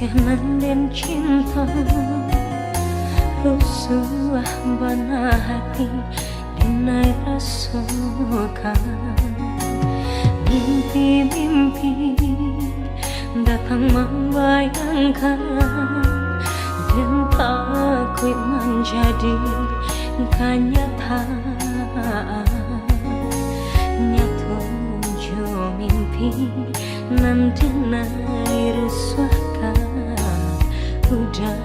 kasihanan dan cinta, rusuh bana hati dinai rasukan. Mimpi-mimpi datang membayangkan, dan takut menjadi kenyataan. Nyatu jo mimpi nanti nai rusuhkan, udah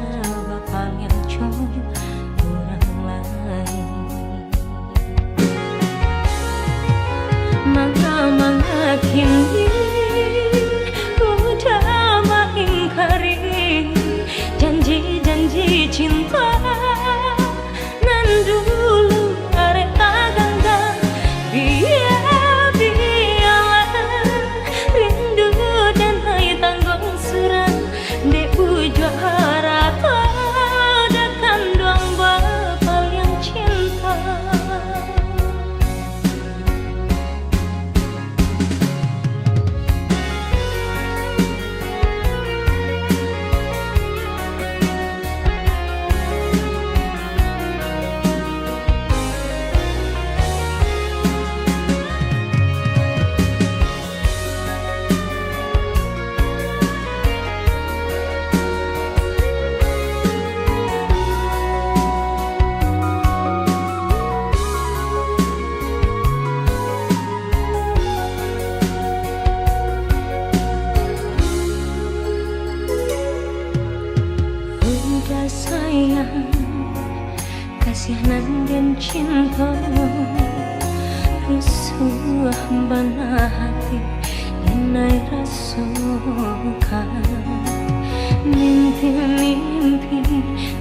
bapak yang orang lain. Mangga kini udah mengingkari janji-janji cinta nan dulu arek gangga. Biarlah rindu dan hai tanggung serang de ujung harata datang doang bapal yang cinta. Sayang, kasihanan dan cinta, rusuh bana hati dinai rasukan. Mimpi-mimpi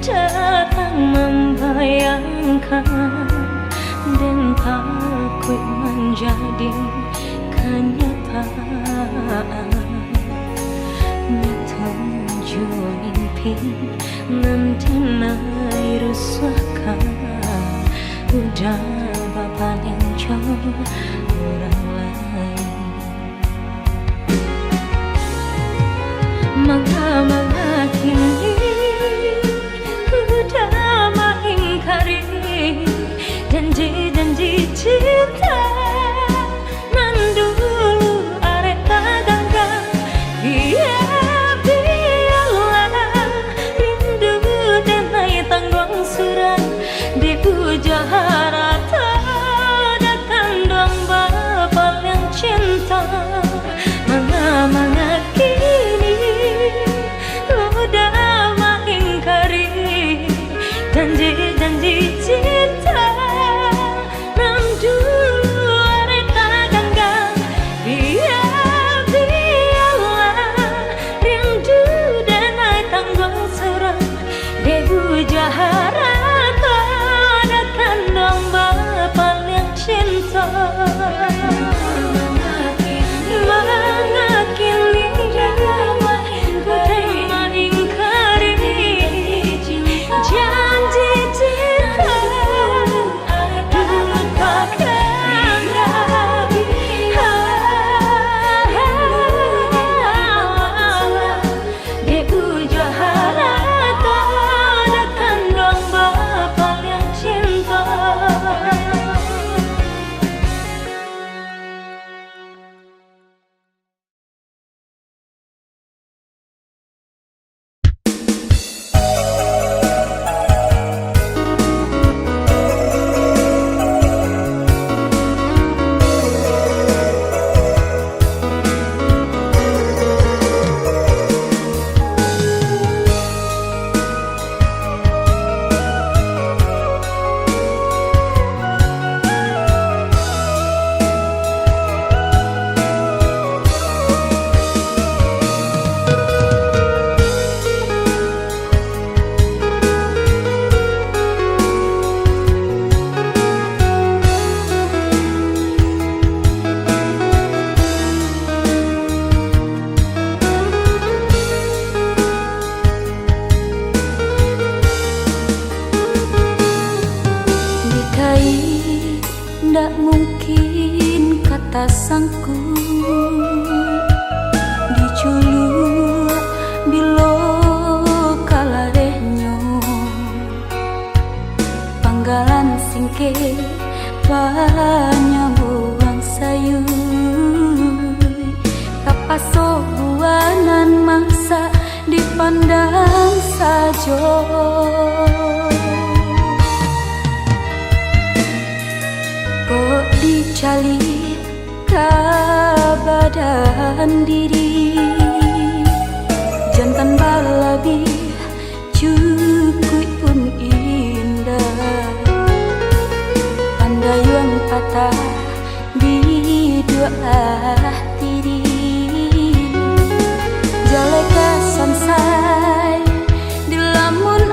datang membayangkan, dan takut menjadi kenyataan. Nyatu mimpi nanti nai rusuhkan, udah bapak yang orang lain. Mangga kini udah mengingkari janji-janji cinta nan dulu arek gangga. Tanggung serang di ujung harata datang doang bapal yang cinta. Manga kini udah mengingkari janji-janji cinta nan dulu arek gangga. Biarlah rindu dan hai tanggung serang debu jaharata datang dong bapal yang cinta. Mengakili mengingkari janji cinta dulu takkan debu jaharata datang dong bapal yang cinta. Ndak mungkin kata sangku diculuk bilo ke banyak buang sayur kapaso buanan mangsa dipandang sajo kok dicali kabadan diri jantan balabi cukui pun indah pandayung patah di dua tiri jaleka samsai di lamun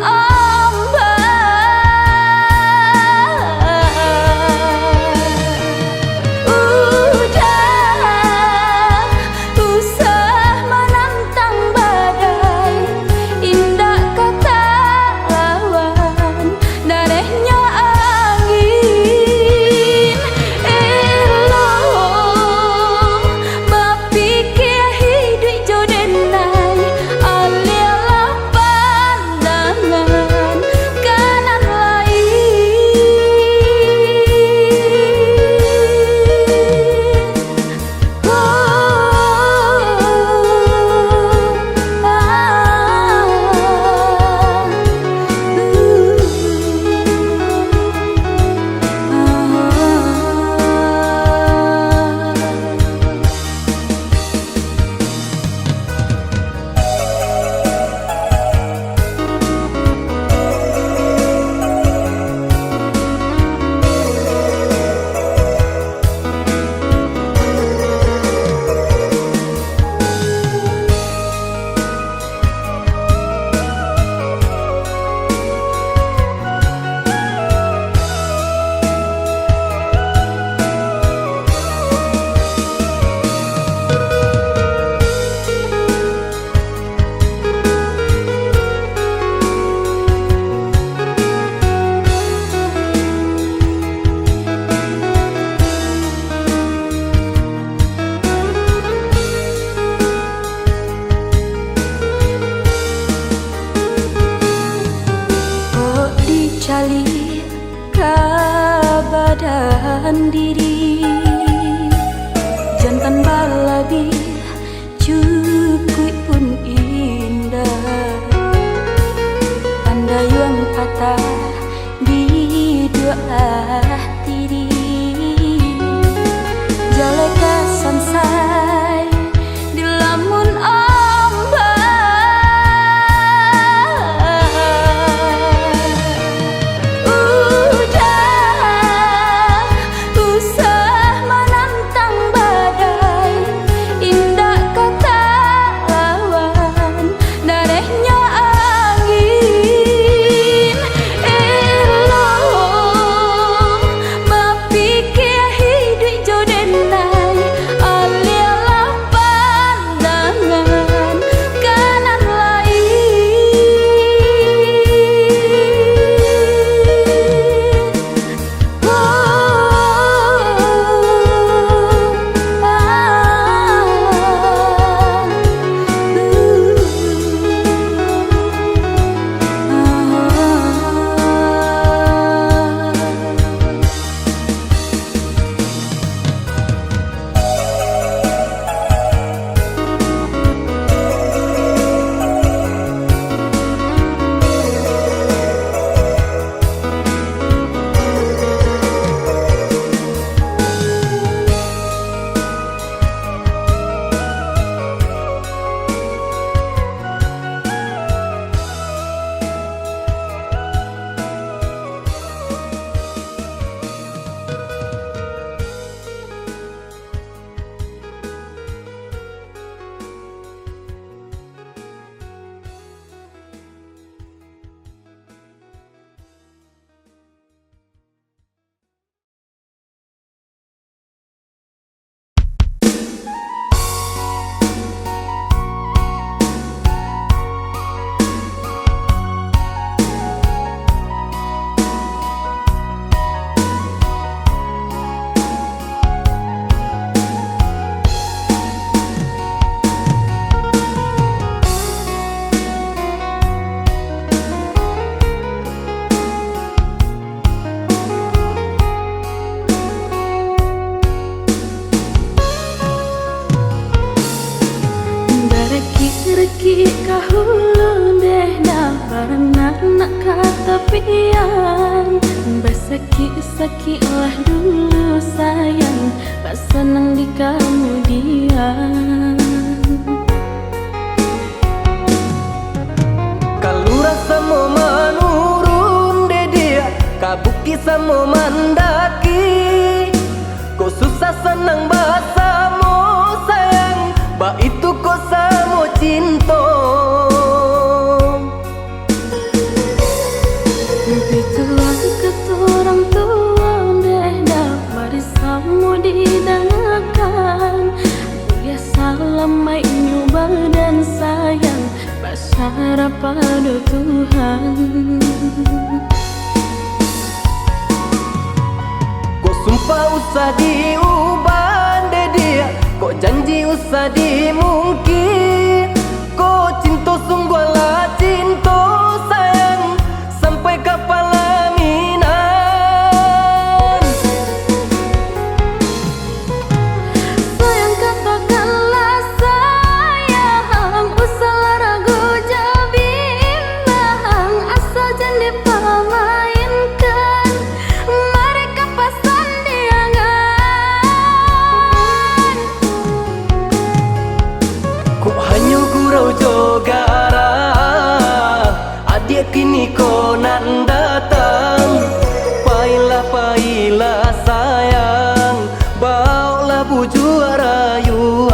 cali kabadan diri jantan balabi cukui pun indah pandayung patah di dua tiri jaleka samsai di lamun usah kesepian. Bersakit-sakitlah dulu sayang, tak senang di kemudian. Kalau rasa mau menurun de dia, kabuki sama mandaki. Kau susah senang bersama sayang, ba itu kau sama cinta. Bitulah keturang tua deh dah mari sama didengarkan. Ya salam mai nyoba dan sayang, bersyarah pada Tuhan. Kau sumpah usah diubah de dia, kau janji usah dimungkir. Kau cinta sungguhlah cinta sayang, sampai ke pelaminan. Sayang katakanlah sayang, usahlah ragu jabimbang. Asal jangan dipermainkan, mereka pasang diangan. Ku hanya gurau jogara, adik kini kau nan datang. Pailah sayang, bawalah buju rayuan.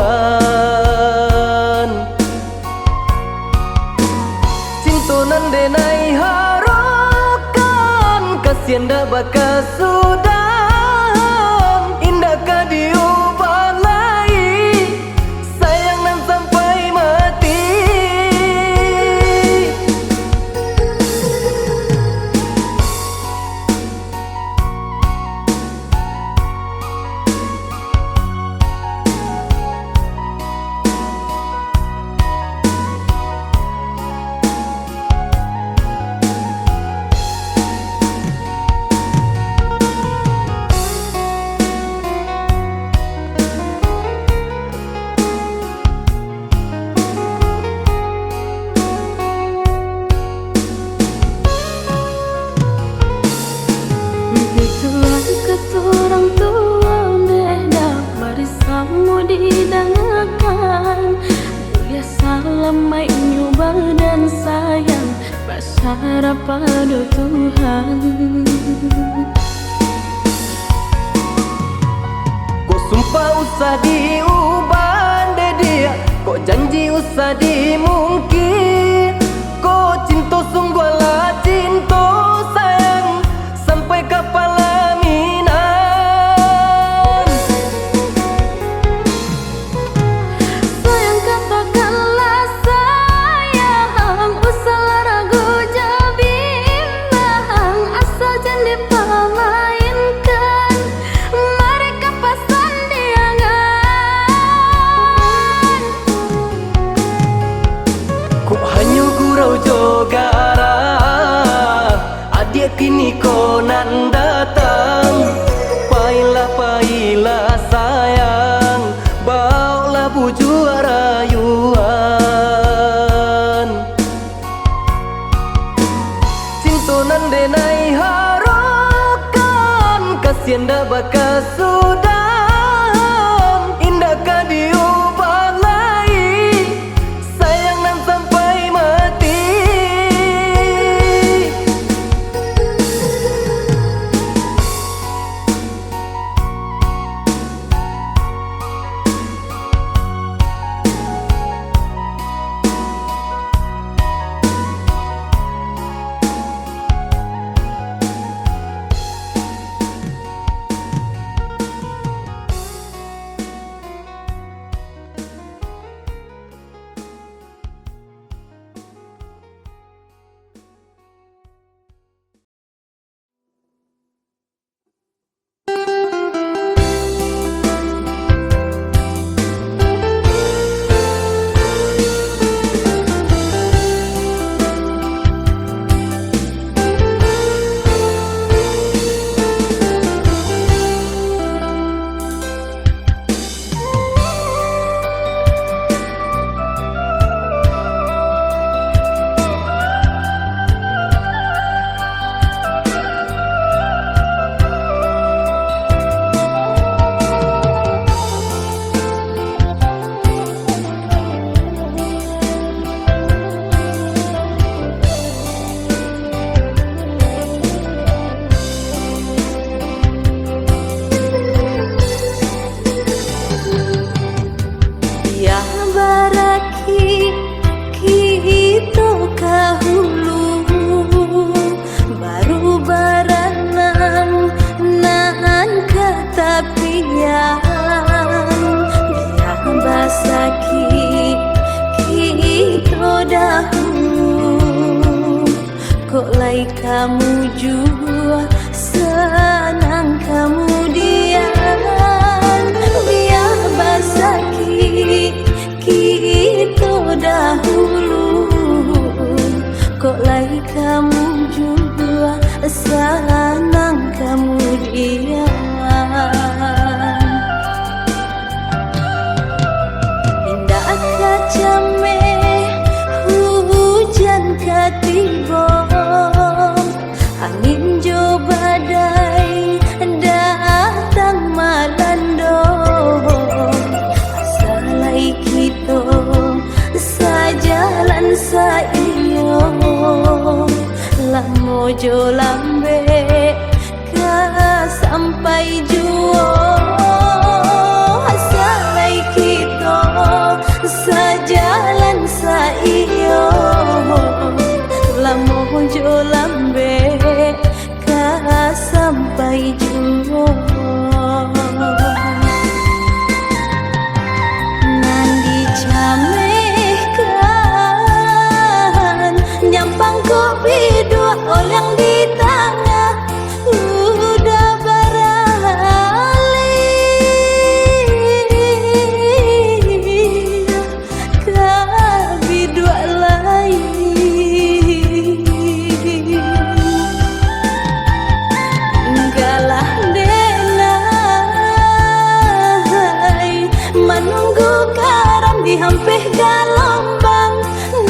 Cinta nan denai harokan, kasihan dah bakal sudah. Indah ka diubah lagi, sayang nan sampai mati. Bitulah keturang tua deh dah mari sama didengarkan. Ya salam mai nyoba dan sayang, bersyarah pada Tuhan. Kau sumpah usah diubah de dia, kau janji usah dimungkir. Kau cinta sungguhlah cinta sayang, sampai ke pelaminan. Sayang katakanlah sayang, usahlah ragu jabimbang. Asal jangan dipermainkan, mereka pasang diangan. Ku hanya gurau jogara, adik kini kau nan datang. Pailah sayang, bawalah buju rayuan. Cinta nan denai harokan, kasihan dah bakal sudah. Indah ka diubah lagi, sayang nan sampai mati. kamu jua senang kemudian biar basaki kita dahulu kok lagi kamu jua senang kemudian indah kaca hujan katiba angin jo badai datang melanda asalai kita sajalan saiyo lamo jo lambe ka sampai juo asalai kita sajalan saiyo lamo jo lambe ka sampai juo nandi camehkan nyampang kopi dua orang di tengah udah beralih kabi dua lain galah denai menunggu karam di hampir galombang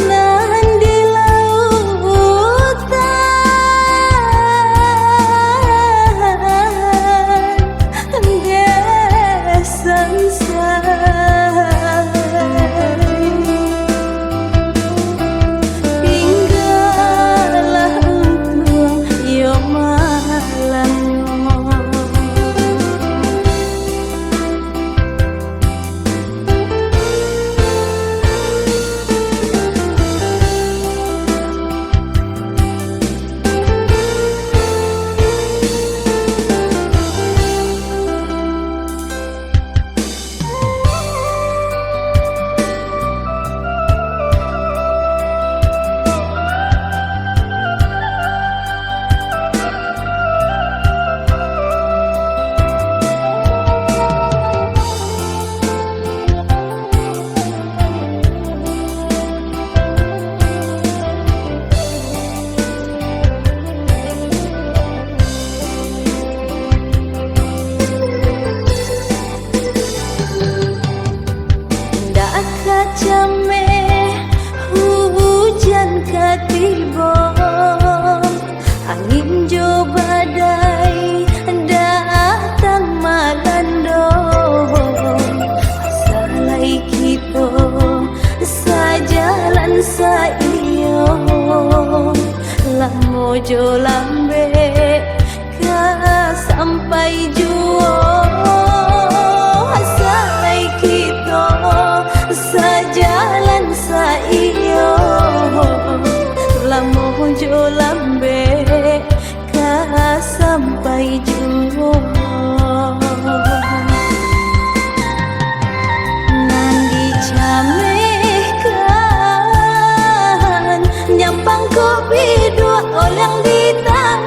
nan di lautan desan tinggallah engkau yo malam cameh hujan katiba angin jo badai datang melanda asalai kita sajalan saiyo lamo jo lambe ka sampai juo asalai kita sajalan saiyo lamo jo lambe ka sampai juo nandi camehkan nyampang kopi dua orang di tengah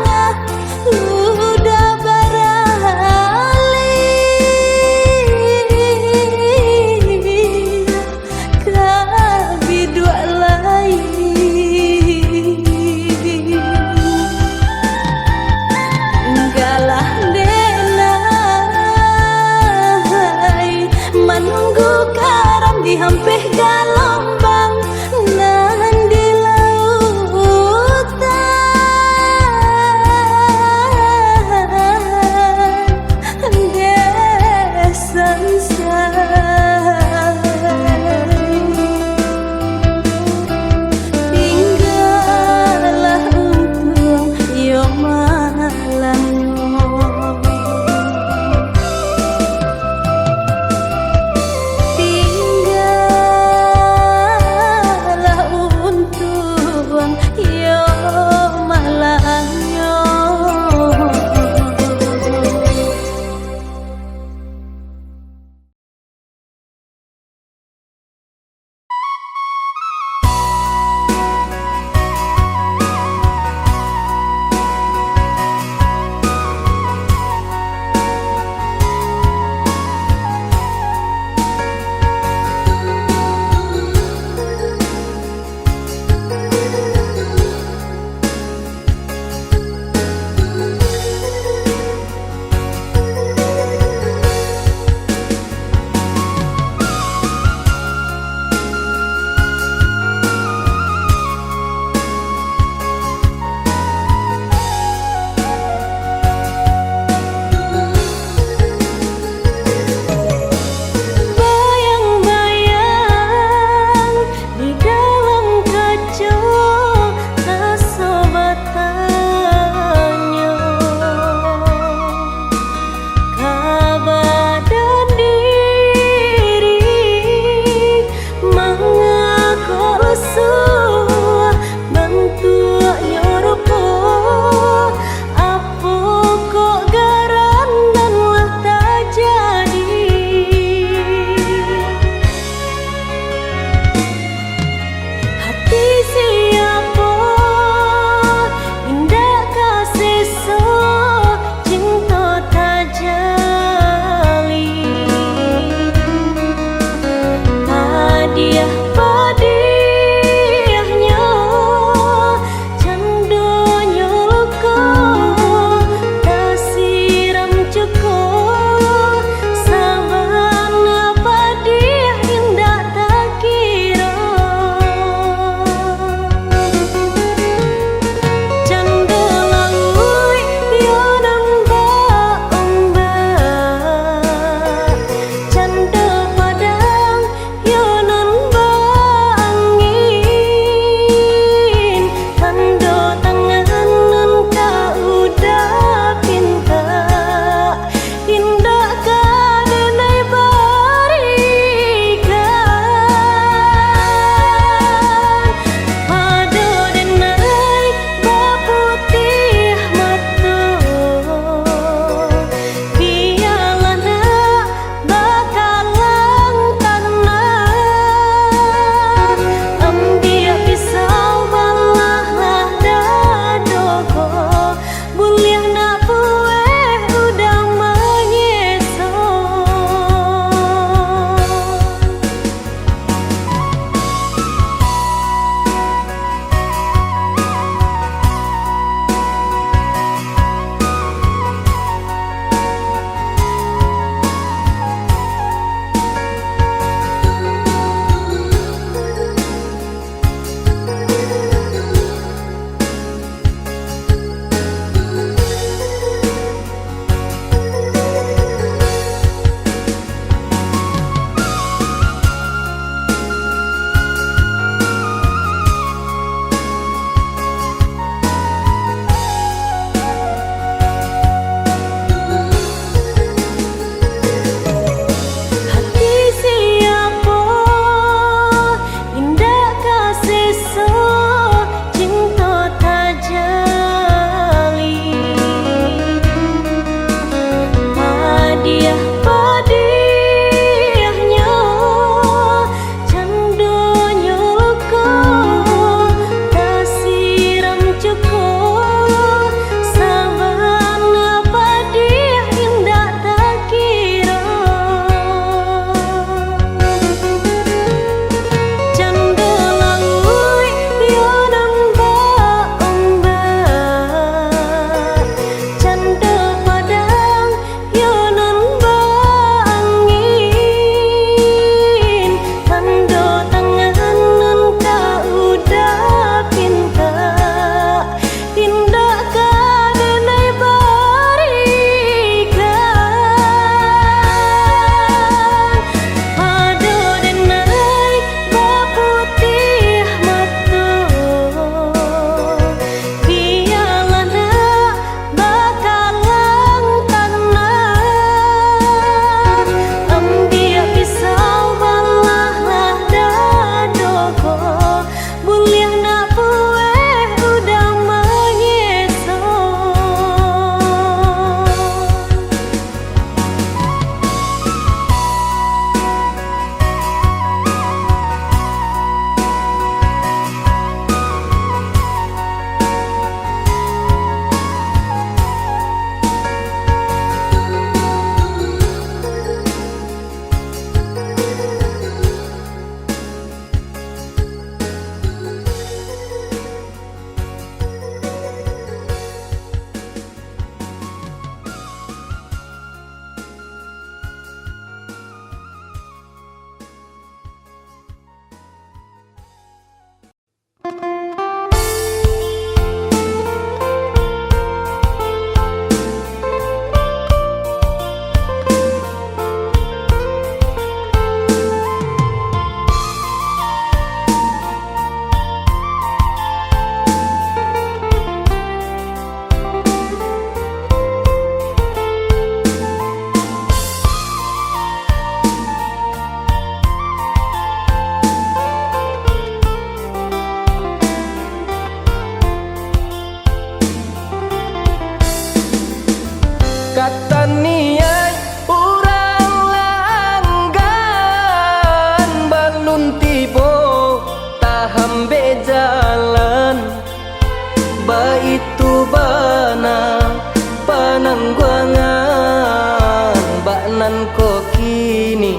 nan ko kini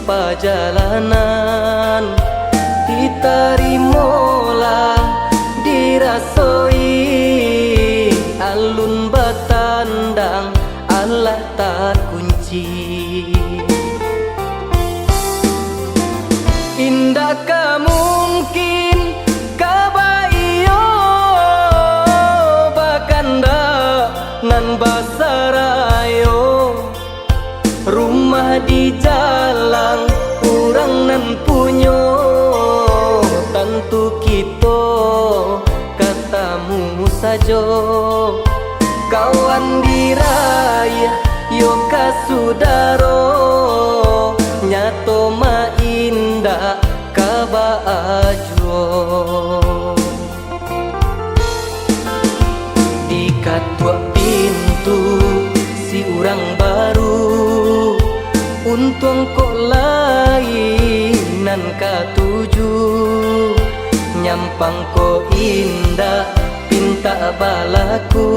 perjalanan ditarimolah dirasoi alun batandang Allah tak kunci. Indah mungkin kabaiyo bakanda nan basarayo rumah di jalan urang nan punyo tentu kita katamu sajo kawan diraya yo kasudaro nyato ma indah kabajo di katua pintu si urang baru untung kok lainan katuju nyampang ko indah pinta balaku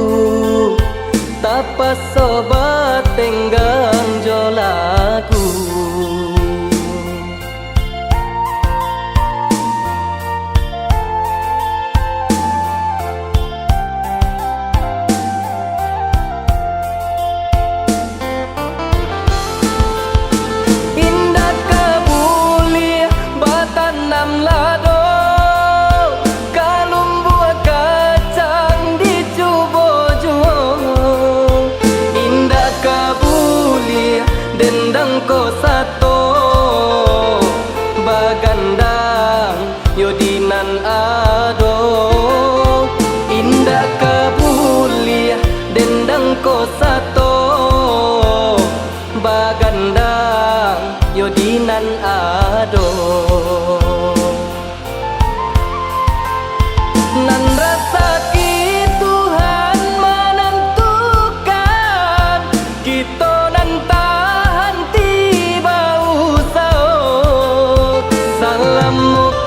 tapa sobat tenggang jolaku. Indah kabuli batanam lado kalum buah kacang dicoba jual. Indah kabuli dendang ko sato bagandang yodinan ado. Indah kabuli dendang ko sato bagandang yodinan ado. Nan rasa Tuhan menentukan kita nan tahan tiba usau salam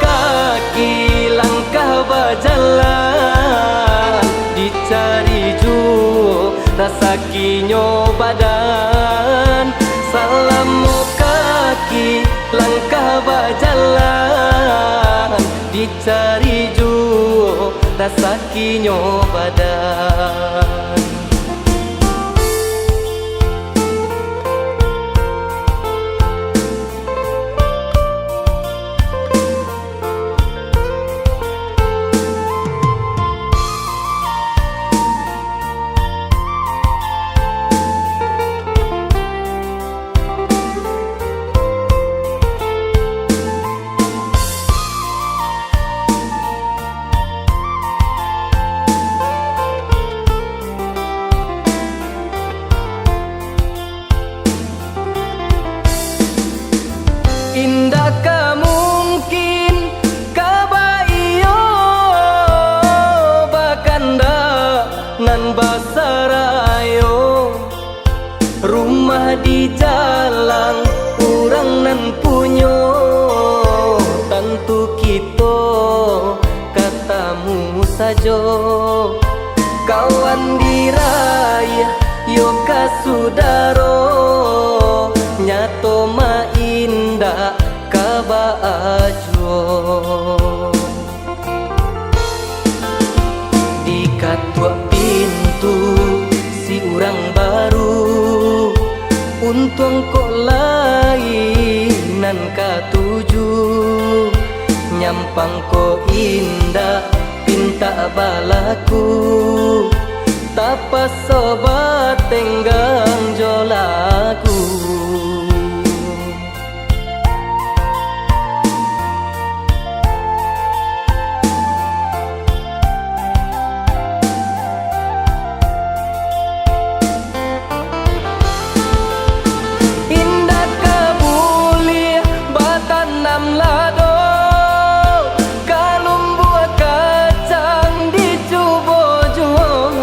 kaki langkah berjalan dicari ju rasa kinyo badan salam kaki langkah berjalan dicari ju rasa kinyo badan. Indah mungkin kabaiyo bakanda nan basarayo rumah di jalan urang nan punyo tentu kita katamu sajo kawan diraya yo kasudaro nyato ma indah kabajo di katua pintu si urang baru untung kok lainan katuju nyampang ko indah pinta balaku tapa sobat tenggang jolaku. Indah kabuli batanam lado kalum buah kacang dicoba jual.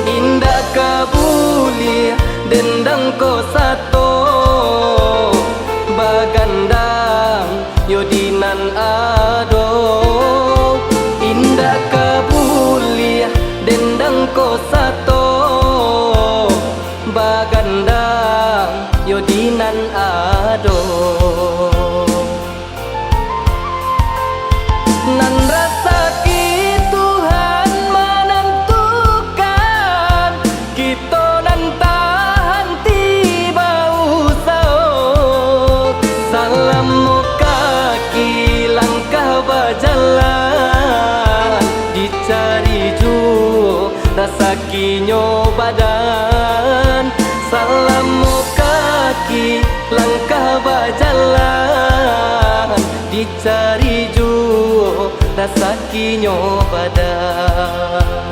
Indah kabuli dendang ko sato bagandang yodinan ado. Indah kabuli dendang ko sato bagandang pandang yodinan ado nan rasa Tuhan menentukan kita nan tahan tiba usau salam muka langkah berjalan dicari ju rasa kinyo badan salam kaki langkah berjalan dicari ju rasa kinyo badan.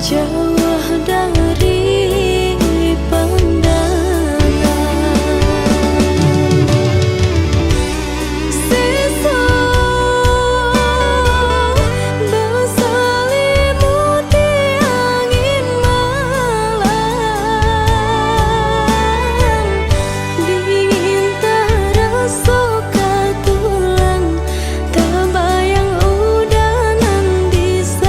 jauh dari pandangan. Sesok berselimuti angin malam, dingin terasa tulang, tak bayang udanan disayang.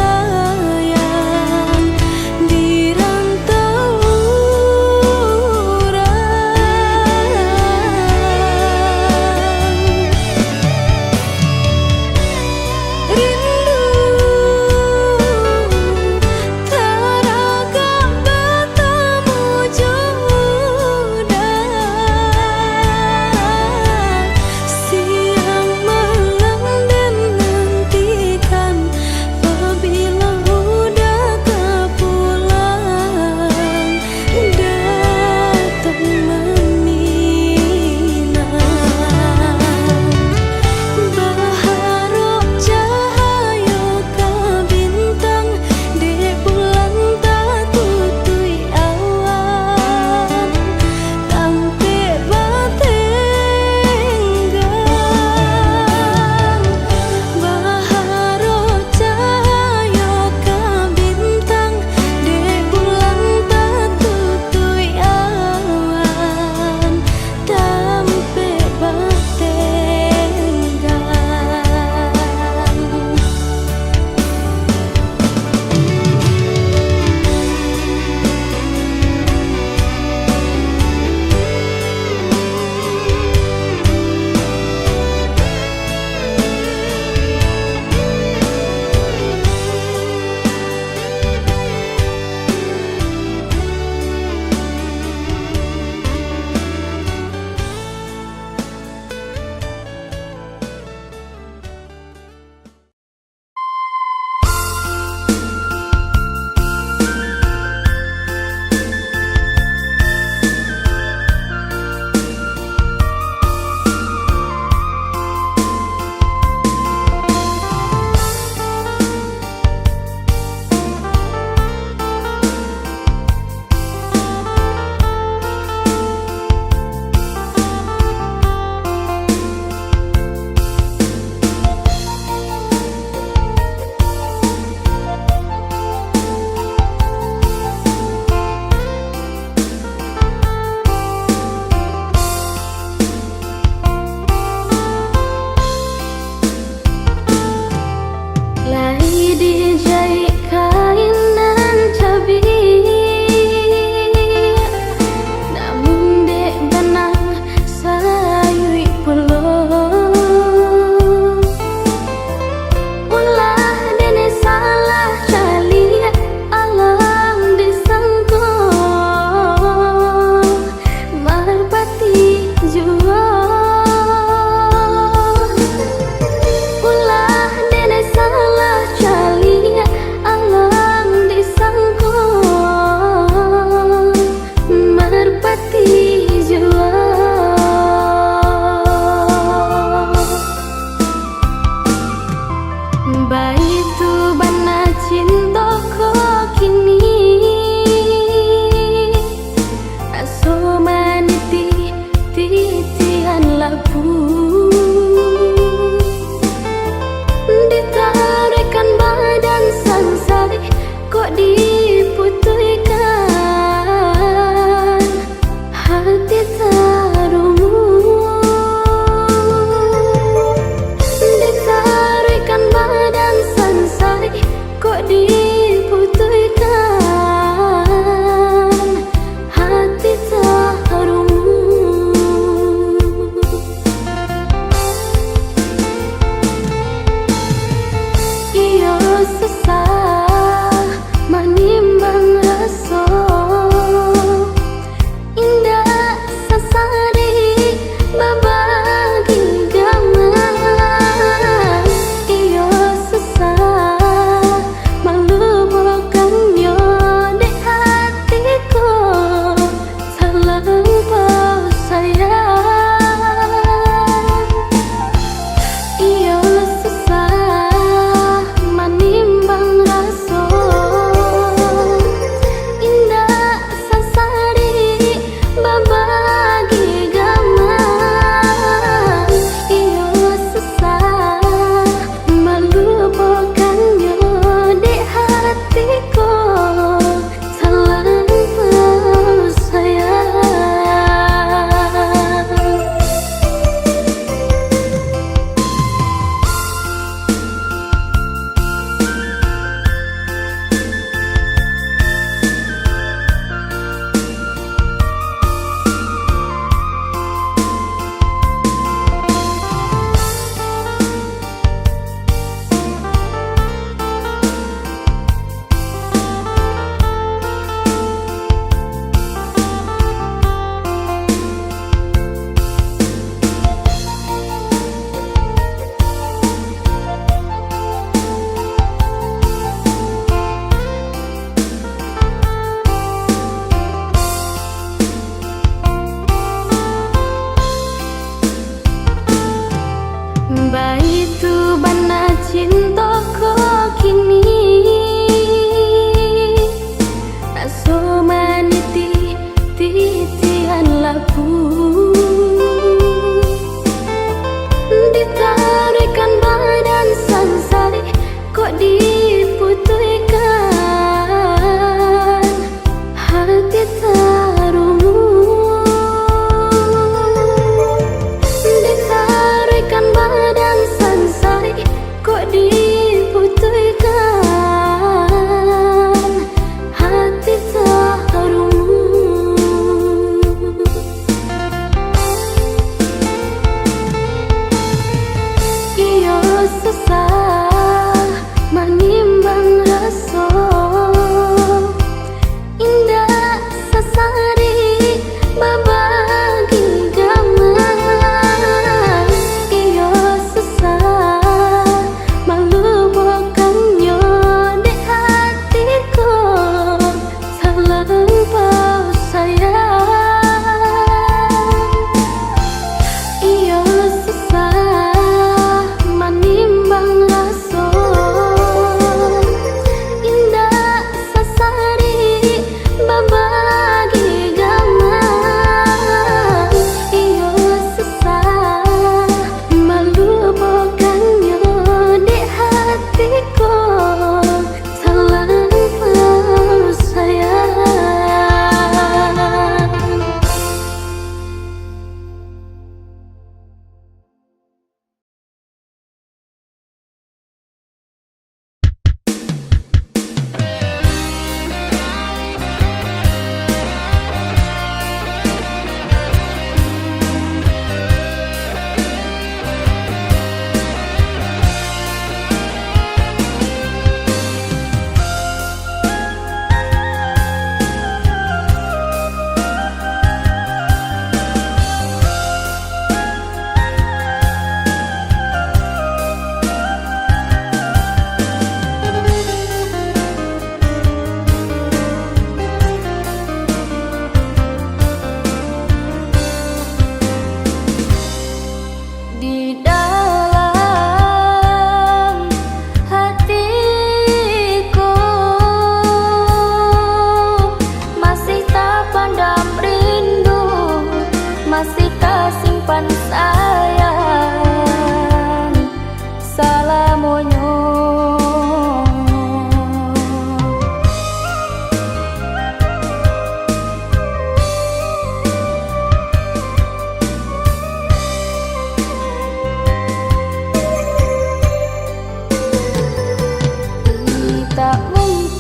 tak mungkin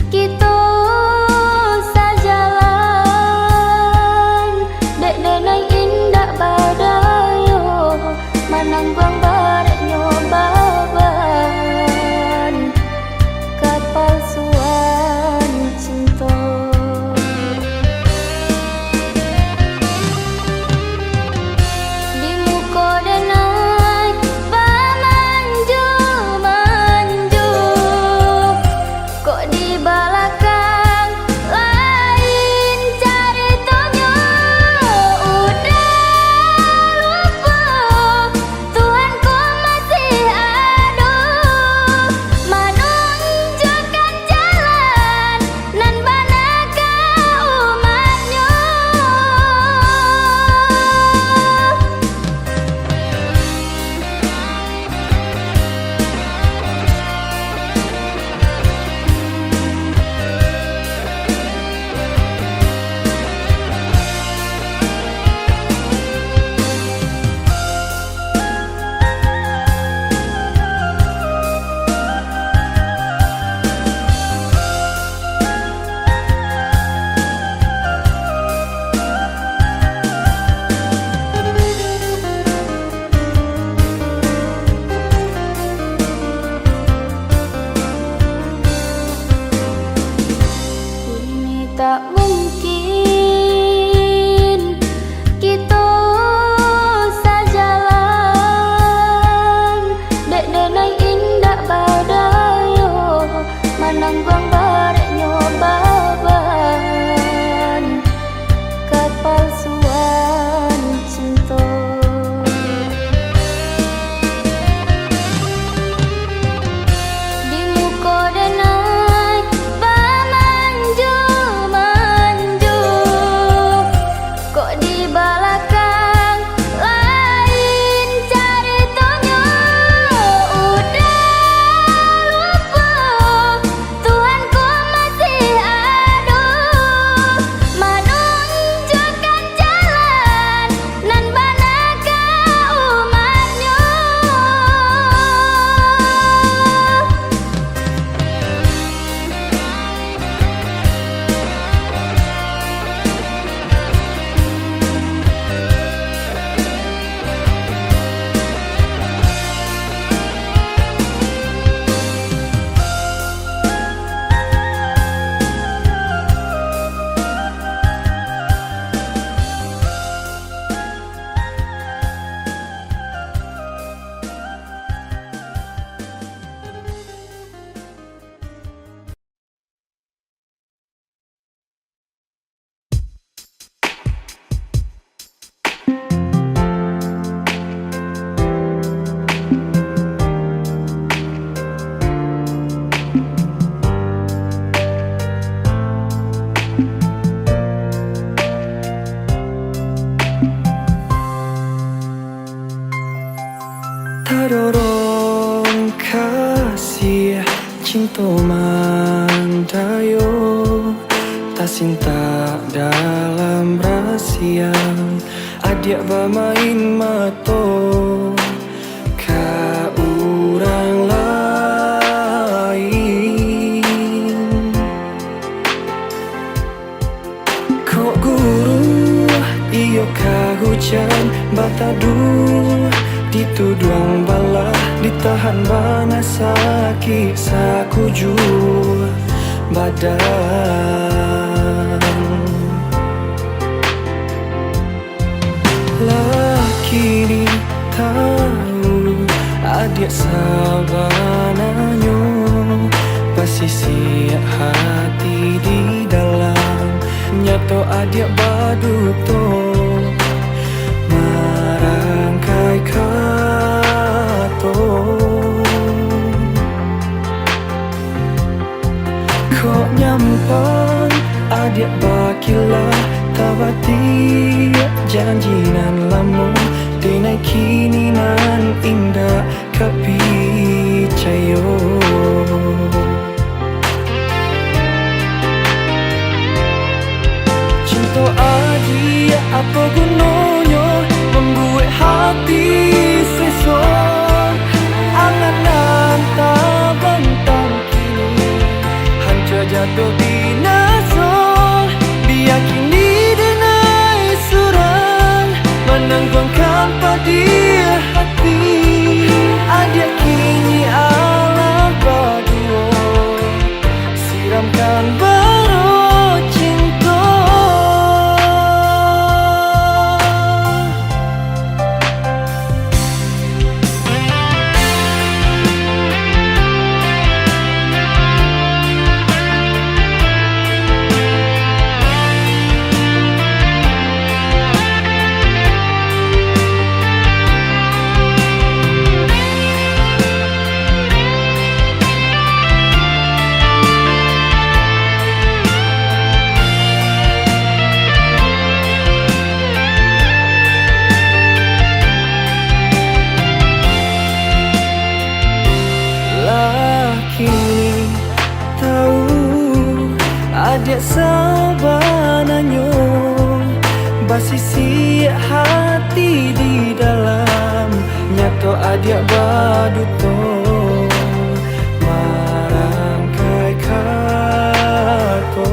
kita sajalan. Dek denai indah badayo manangguang bareknya baban kepalsuan cinta. Di muka denai pamanju manju, kok di belakang lain ceritanya. Udah lupa Tuhanku masih ada, menunjukkan jalan nan banakah umatnya. Ini tak mungkin kita sajalan. Dek denai indah badayo manangguang bareknya baban kepalsuan cinta. Di muka denai pamanju manju, kok di belakang lain ceritanya. Udah lupa Tuhanku masih ada, menunjukkan jalan nan banakah umatnya. Tadorong kasih cinta mandayo, tak cinta dalam rahasia. Adik bermain mato ka orang lain. Kok guru iyo ka hujan bataduh, dituduang bala ditahan bana sakit sakuju badan. Laki ni tahu adik sabananyo, pasisi hati di dalam nyato adik baduto marangkai kato. Kok nyampan adik bakilah tabati janjinan lamu dinai kini nan indah kapicayo. Cinta adik apa gunanya membuat hati sesat angan-angan. adik sabananyo basisi hati di dalam nyato adik baduto marangkai kako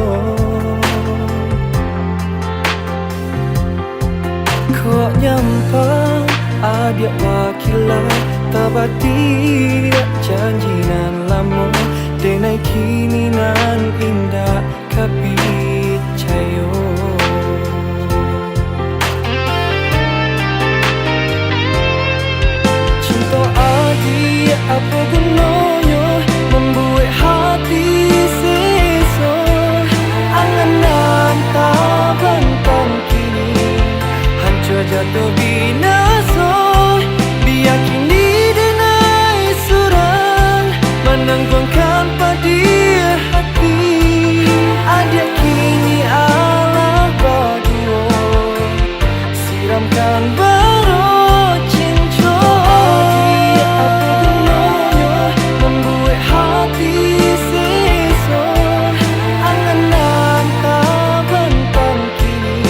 kok nyampang adik wakilah tabati janjinan lamo denai kini nan indah kapicayo cinta adik apa gunanya membuat hati seso angan tak bentang kini hancur jatuh binasa biar kini denai surang menanggungkan padi hati adik kini ala berdua siramkan baru cinta adik apa gunanya membuat hati seso angan tak bentang kini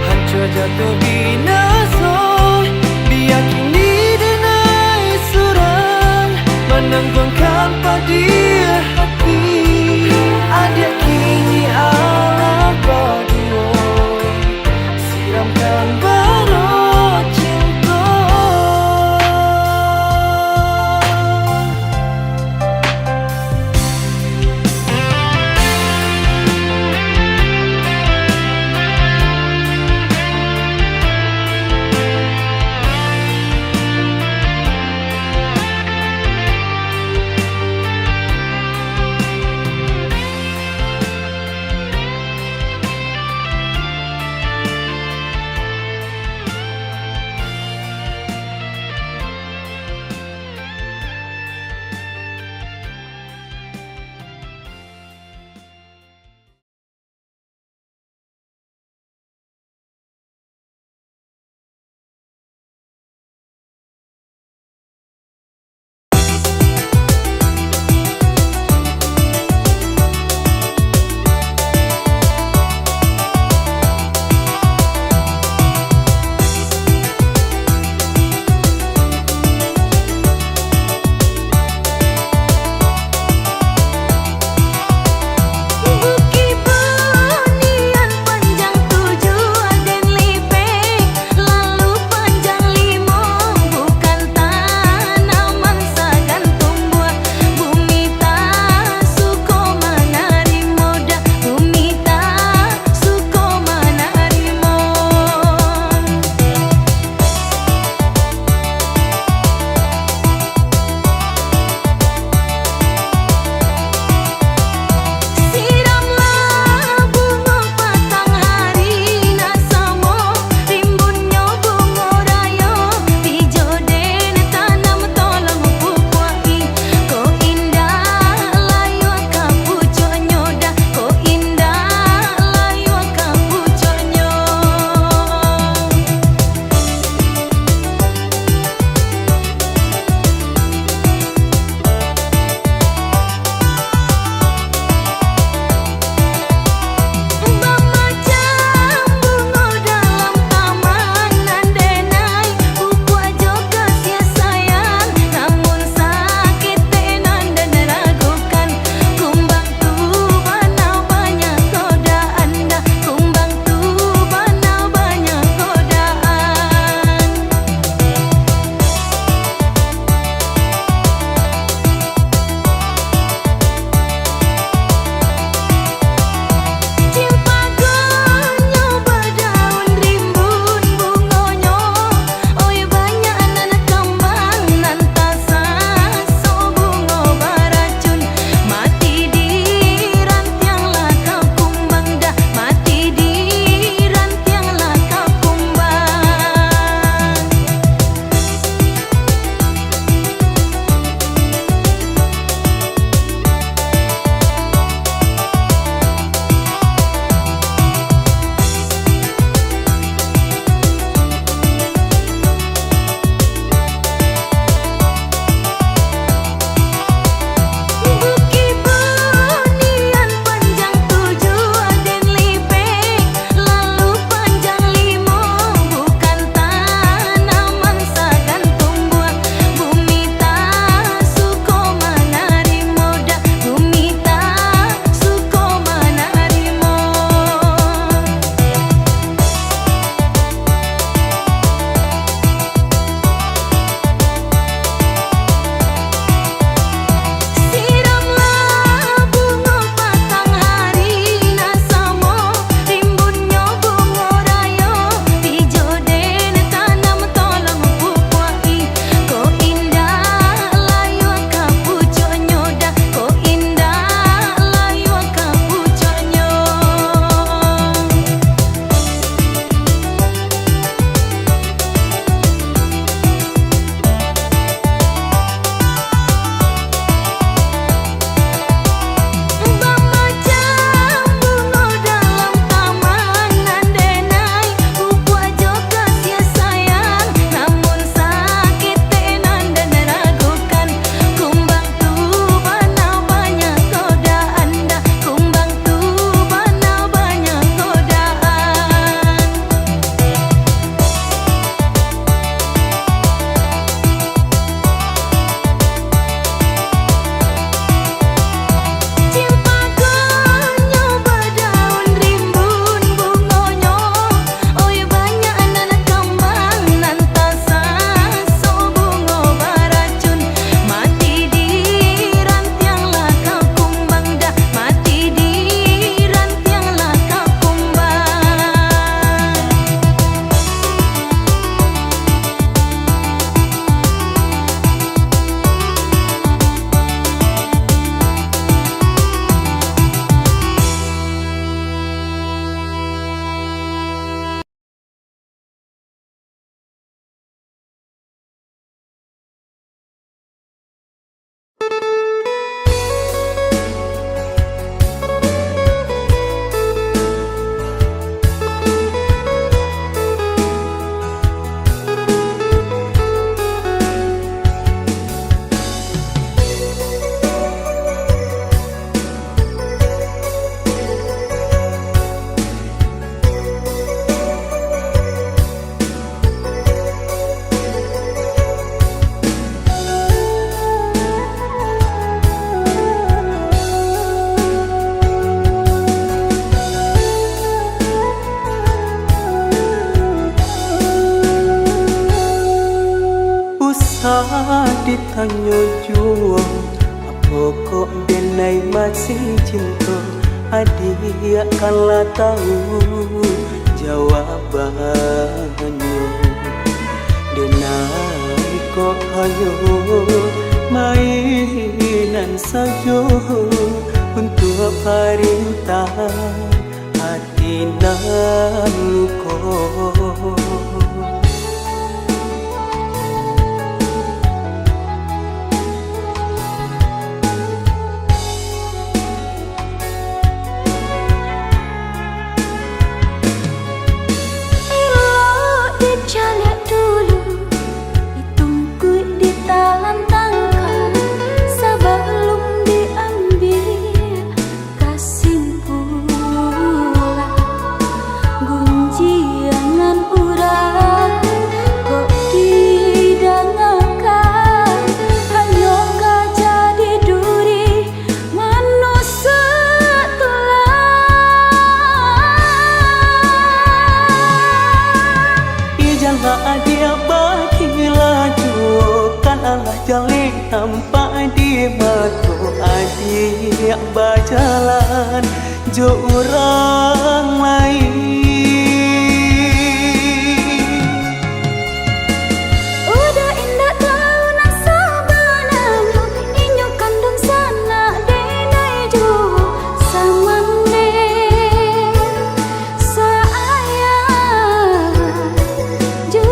hancur jatuh binasa biar kini denai surang menanggungkan padi hati adik kini ala berdua siramkan baru cinta ditanya jua apa kok denai masih cinta, adik kalah tahu jawabannya. Denai kok hanya mainan saja untuk perintah hati nan luka. Dia bagi laju kan Allah jalin nampak di mata, adik berjalan jo orang lain. Udah indah tahu nak sabananya inyo kandung sana denai jo samane sayang jo.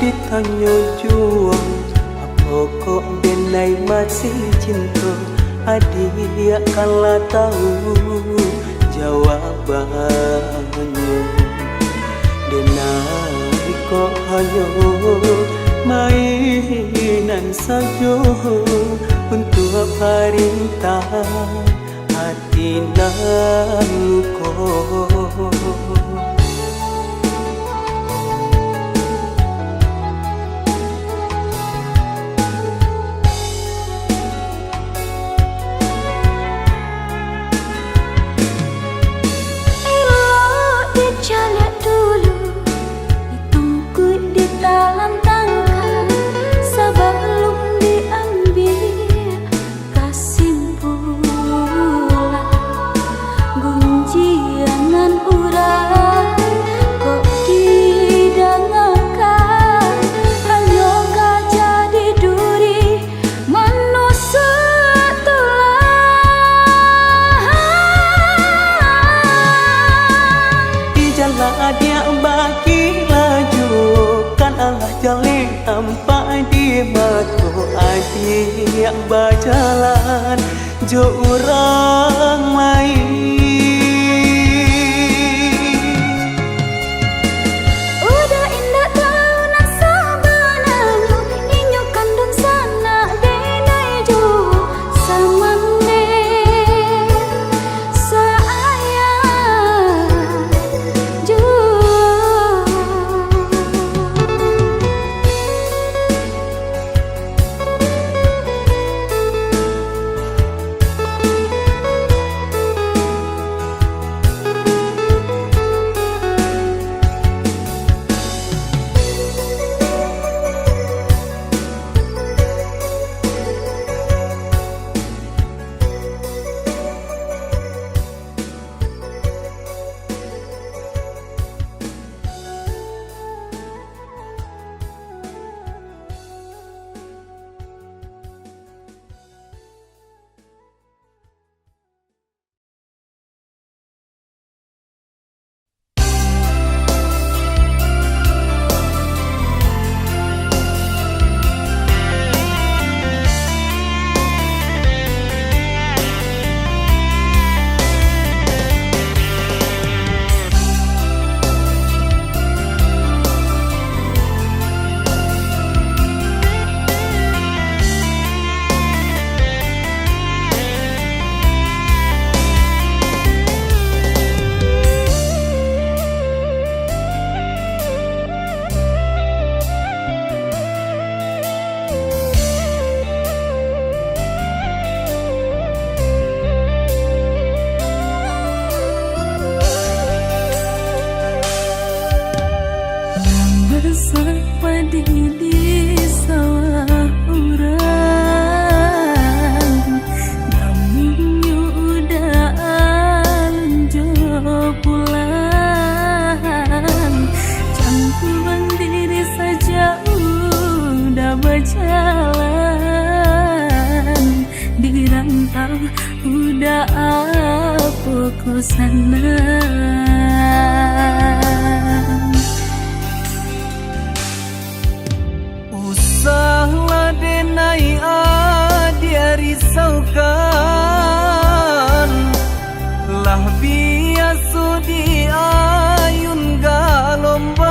Ditanya jua apa kok denai masih cinta, adik kalah tahu jawabannya. Denai kok hanya mainan saja untuk perintah hati nan luka. Dia bagi laju kan Allah jalin nampak di mata, adik berjalan jo orang lain. Udah indah tahu nak sabananya inyo kandung sana denai jo samane sayang jo. ku sana. Usahlah denai dia risaukan, lah biasa di ayun galomban.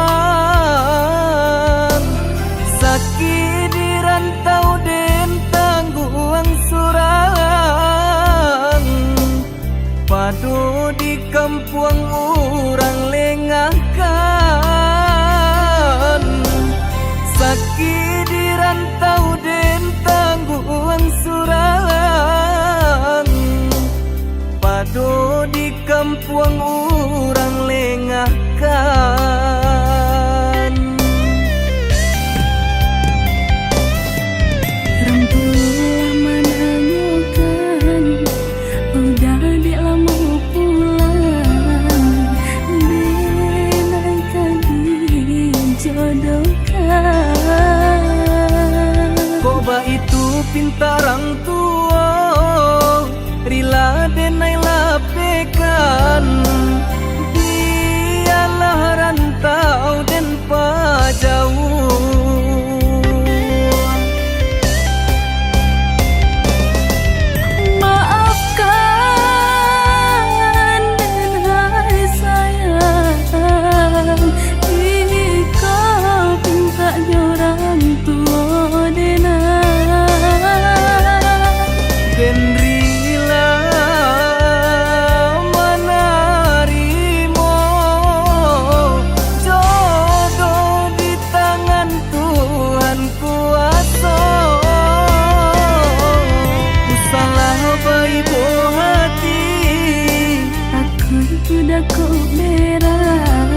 Sakit di rantau den tangguang surang, padu di kampung orang lengahkan. Sakit di rantau den tangguang surang, padu di kampung orang lengahkan. Rampulah menanyakan, udah di lama pulang, denaikan dijodohkan. Koba itu pintarang tua, rila denai lapekan. Dialah rantau den pajauh. Maafkan dan hai sayang, ikau pinta orang tua dena. Den rila menarimo jodoh di tangan Tuhan kuasa. Usalah baik hati, Aku sudah kau merah,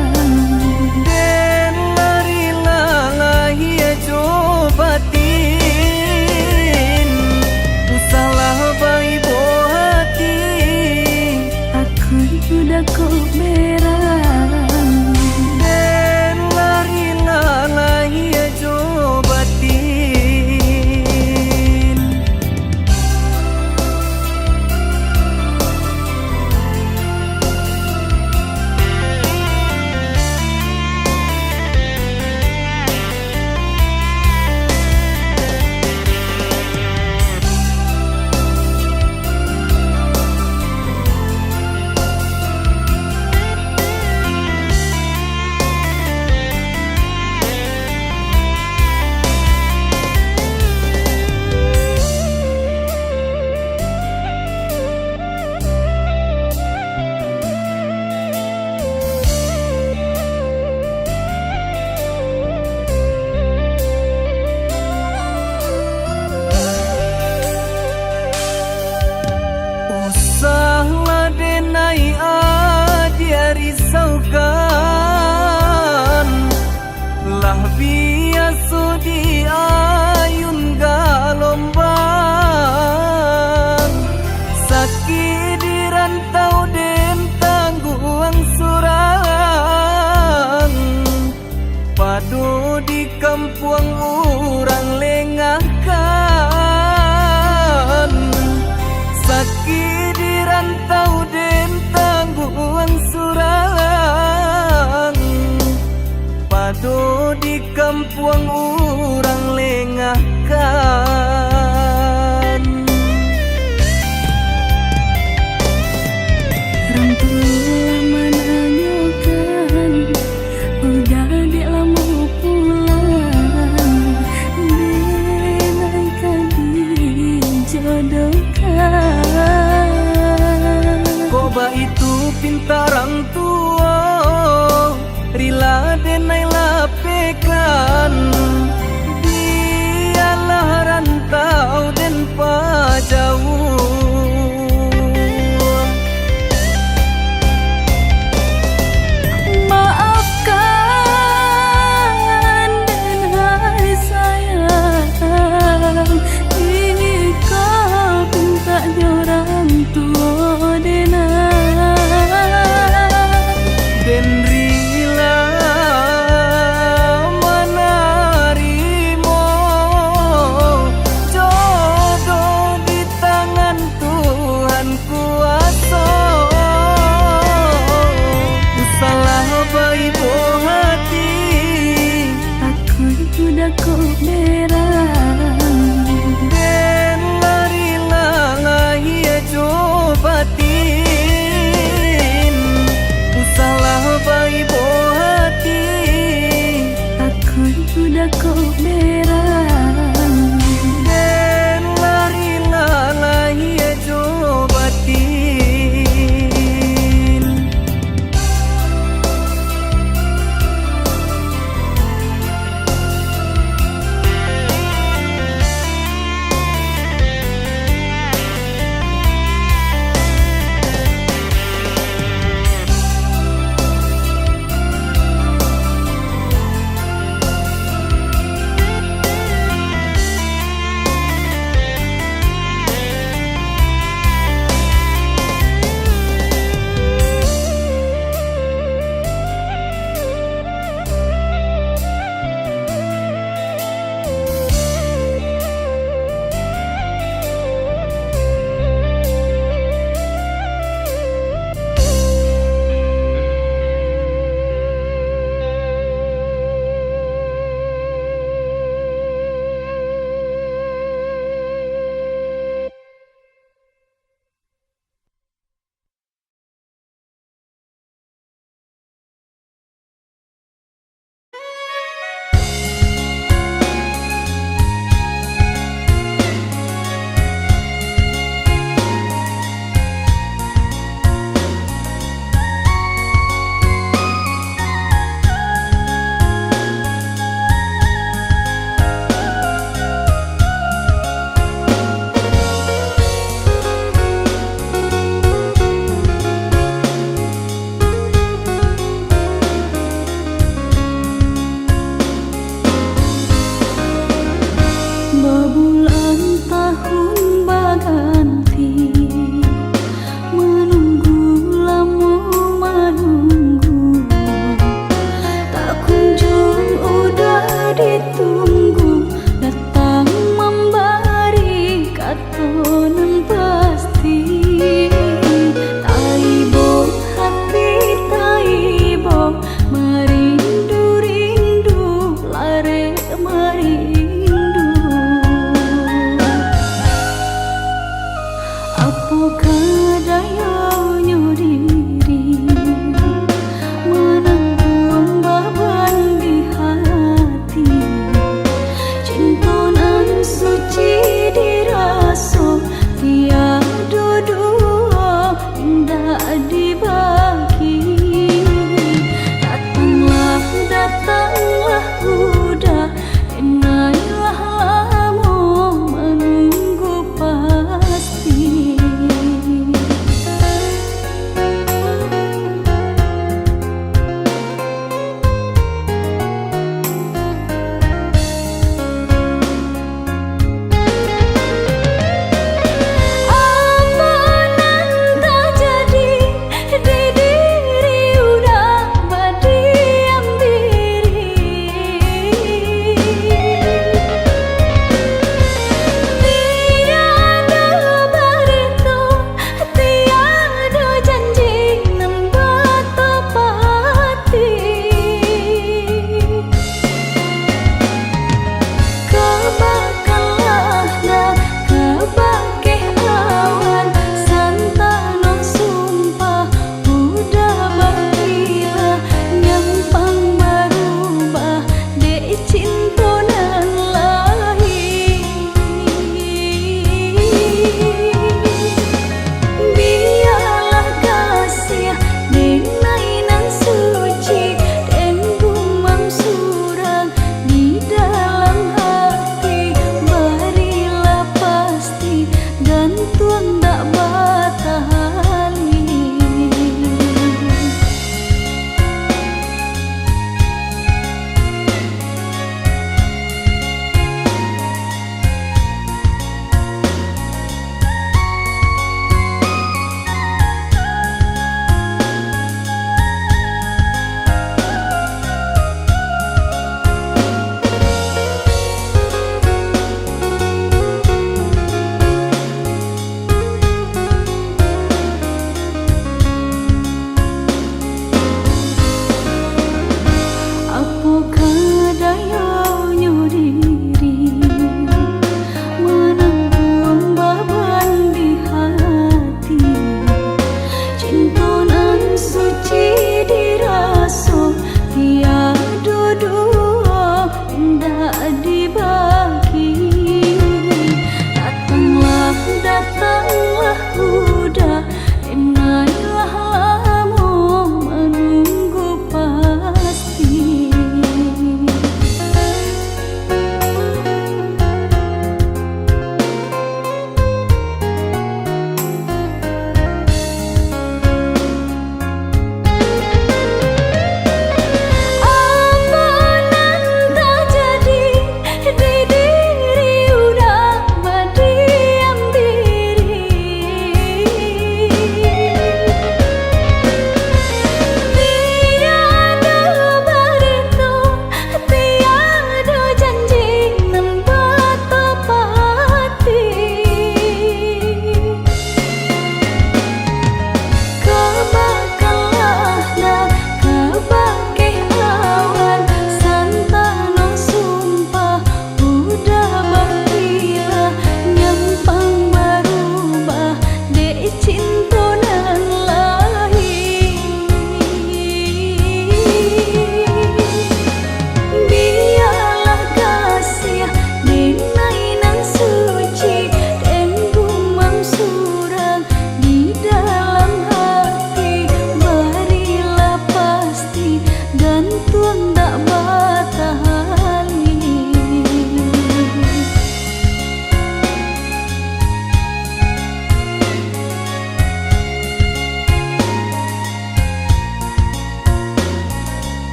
den lari lahia cobatin. Usalah baik hati, aku sudah kau merah. den lari lahia cobatin. Usahlah denai dia risaukan, lah biasa di ayun galomban. Sakit di rantau den tangguang surang, padu di kampung orang lengahkan. Sakit di rantau den tangguang surang, padu di kampung orang lengahkan. Rampulah menanyakan, udah di lama pulang, denaikan dijodohkan. Koba itu pintarang tua, rila denai lapekan. Dialah rantau den pajauh. Maafkan dan hai sayang, ikau pinta orang tua dena. Den rila Oh kadayanya diri menanggung beban di hati, cinta nan suci dirasa tiada dua indah dibagi. Datanglah, datanglah udah, enailah lama menunggu pasti.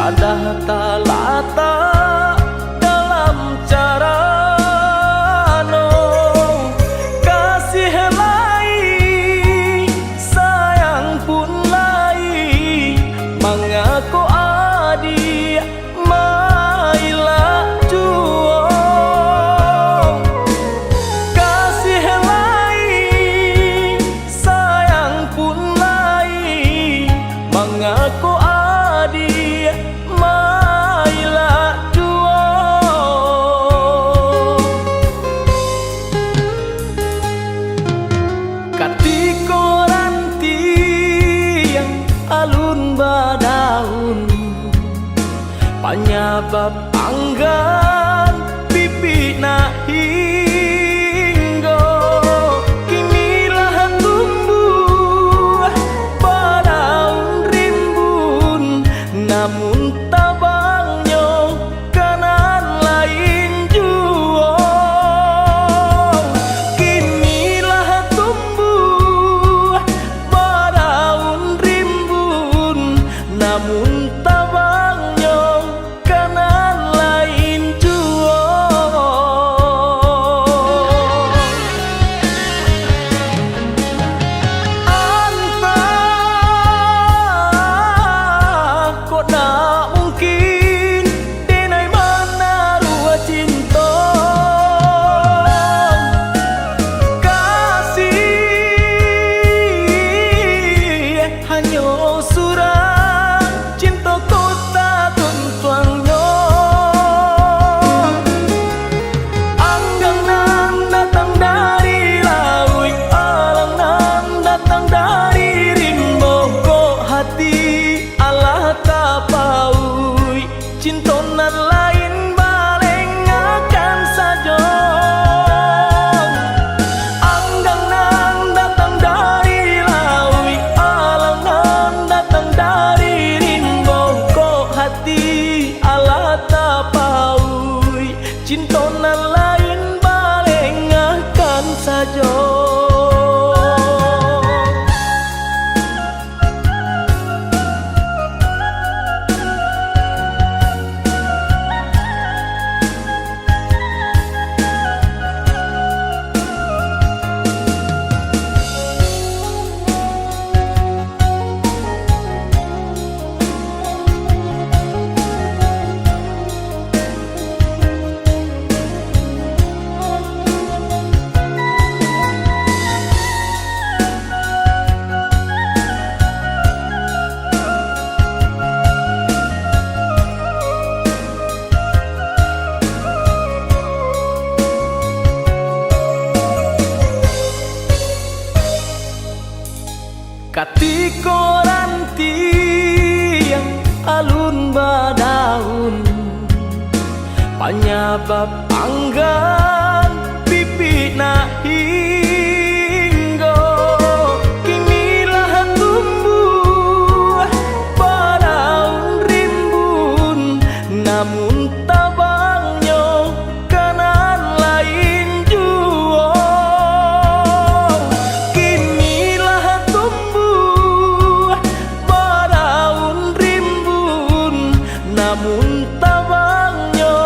ada talata dalam cara no kasih lai sayang pun lai mengaku adi mailah juo kasih lai sayang pun lai mengaku adi mailah juo katiko ranti yang alun badaun penyebab anggan pipi na hinggo kinilah tumbuh badaun rimbun namun tabangnya kanan lain juo kinilah tumbuh badaun rimbun namun tabangnya kanan lain juo anta kok tak mungkin denai mana rua cinta kasih hanya surang cinta kota tuntuangnya anggang nan datang dari laut alang nan datang dari rimbo kok hati Allah tapaui cinta nan lain baleng akan saja anggang nan datang dari laut alang nan datang dari rimbo kok hati Allah tapaui cinta nan lain baleng akan saja katiko ranti yang alun badaun penyebab anggan pipi na hinggo kinilah tumbuh badaun rimbun namun tabangnya kanan lain juo kinilah tumbuh badaun rimbun namun tabangnya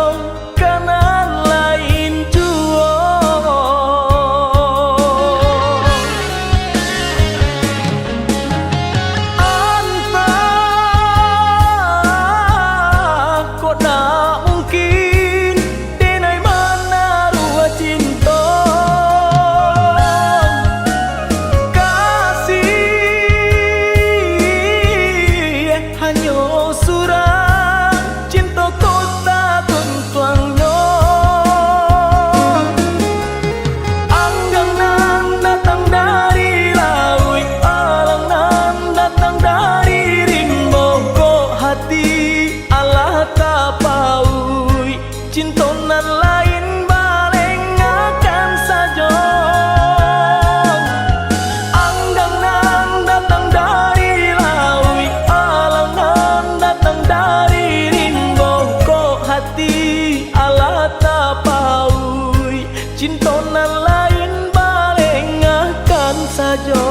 kanan lain juo anta kok tak mungkin denai mana rua cinta kasih hanya surang cinta kota tuntuangnya anggang nan datang dari laut alang nan datang dari rimbo kok hati Allah tapaui cinta nan lain baleng akan saja anggang nan datang dari laut alang nan datang dari rimbo kok hati Allah tapaui cinta nan lain baleng akan saja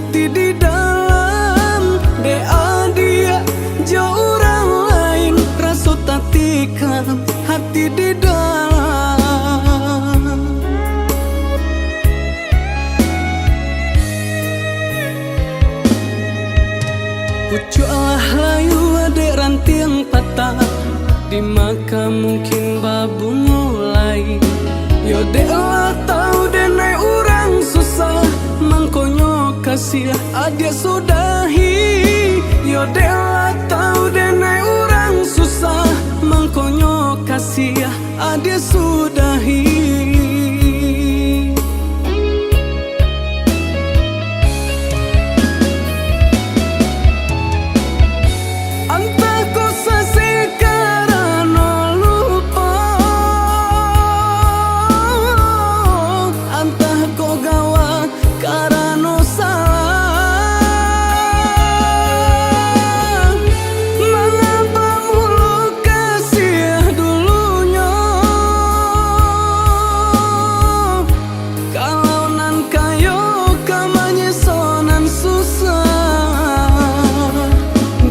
hati di dalam. Dea dia jauh orang lain, rasa tak tikam hati di dalam. Pucuklah layu adek ranting patah, di maka mungkin babu mulai. Yo dek lah tahu denai orang susah, mangkonyo kasih adik sudahi. Yo dek lah tahu denai orang susah, mangkonyo kasih adik sudahi.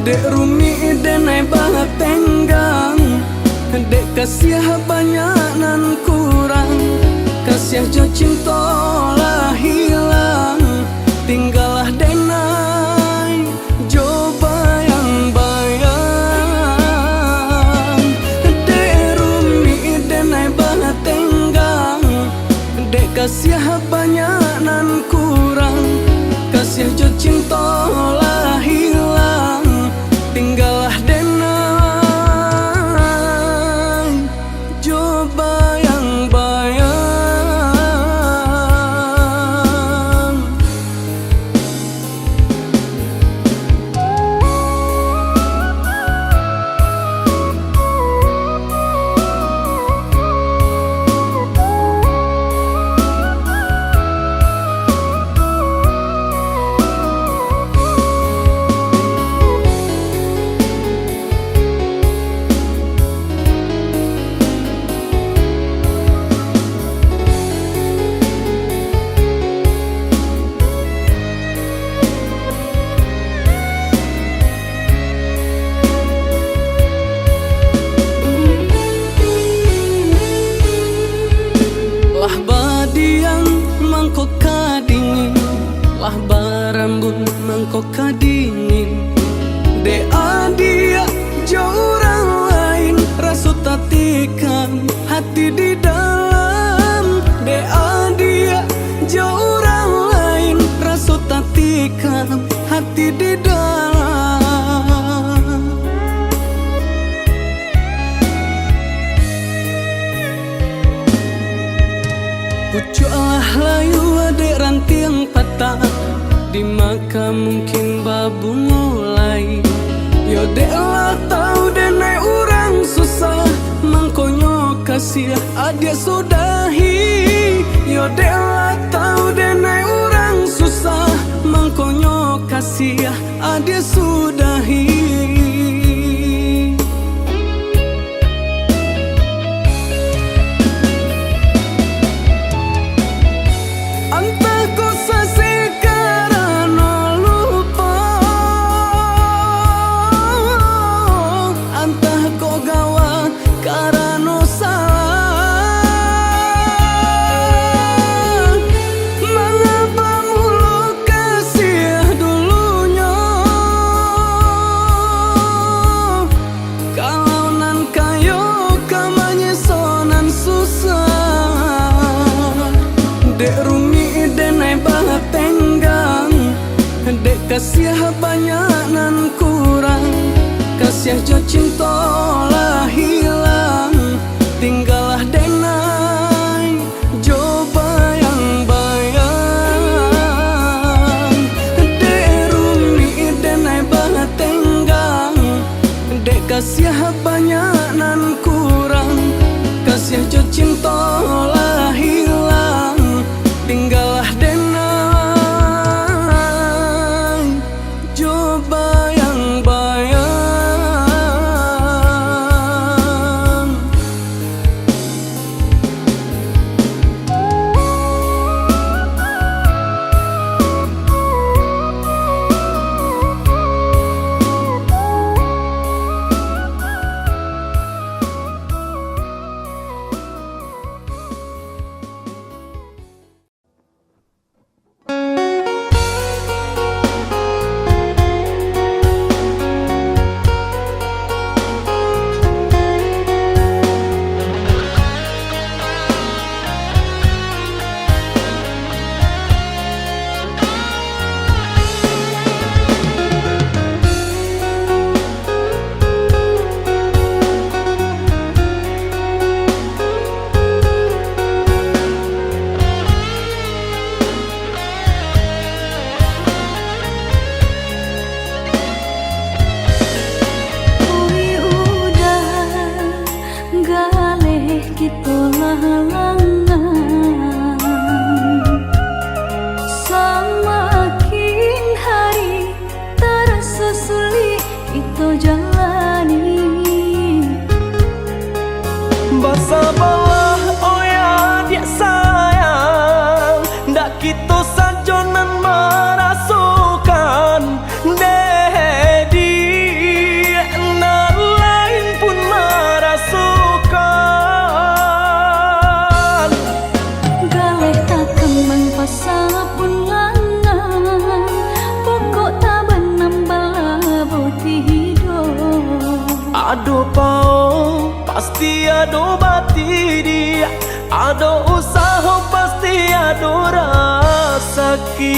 Dek rumi denai banget tenggang, dek kasih banyak nan kurang, kasih jo cinta lah hilang, tinggallah denai jo bayang-bayang. Dek rumi denai banget tenggang, dek kasih banyak nan kurang, kasih jo cinta lah hilang, tinggallah denai jo bayang-bayang. Lah badiang mangkok kadingin, lah barambun mangkok kadingin. Dea dia jauh orang lain, rasa tak tikam hati di dalam. Dea dia jauh orang lain, rasa tak tikam hati di dalam. Pucuklah layu adek ranting patah, di maka mungkin babu mulai. Yo dek lah tahu denai orang susah, mangkonyo kasih adik sudahi. Yo dek lah tahu denai orang susah, mangkonyo kasih adik sudahi. Dek rumi denai banget tenggang, dek kasih banyak nan kurang, kasih jo cinta lah hilang, tinggallah denai jo bayang-bayang. Dek rumi denai banget tenggang, dek kasih banyak nan kurang, kasih jo cinta lah hilang, tinggallah denai jo bayang-bayang. halangan. Semakin hari terasa sulit itu jalani. Bersabarlah oh ya dia sayang, ndak kita sajonan merasukan dedi na lain pun merasukan. Galeh tak kembang pasal pun langan, pokok tak benambal boti hidup. Ado pao pasti ado bati dia, ado usaha pasti ado rasaki.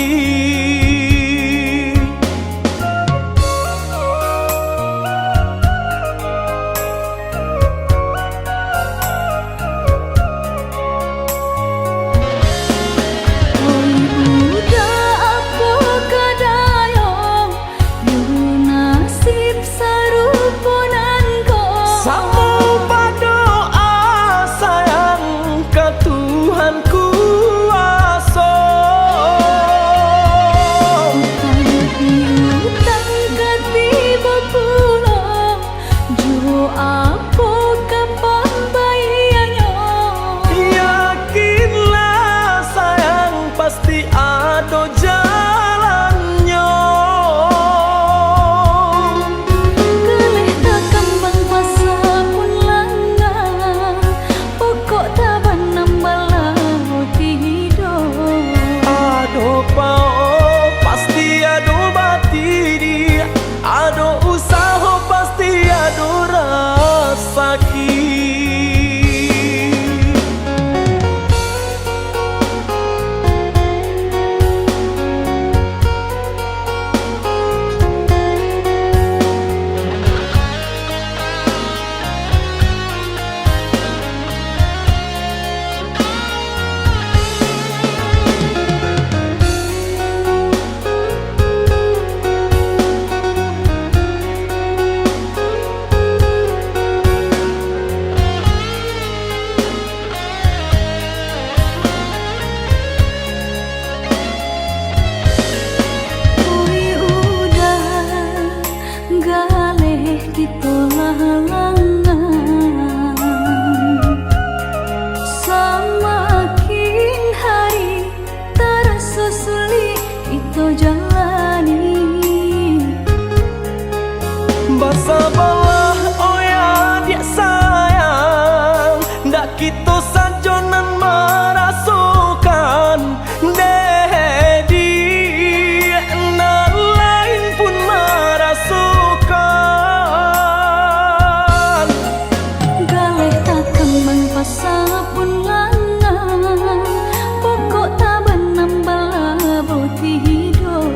Semakin hari terasa sulit itu jalani. Bersabarlah oh ya dia sayang, ndak kita sajonan merasukan dedi na lain pun merasukan. Galeh tak kembang pasal pun langan, pokok tak benambal boti hidup.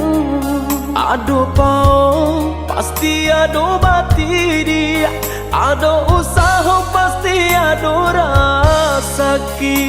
Ado pao pasti ado bati dia, ado usaha pasti ado rasaki.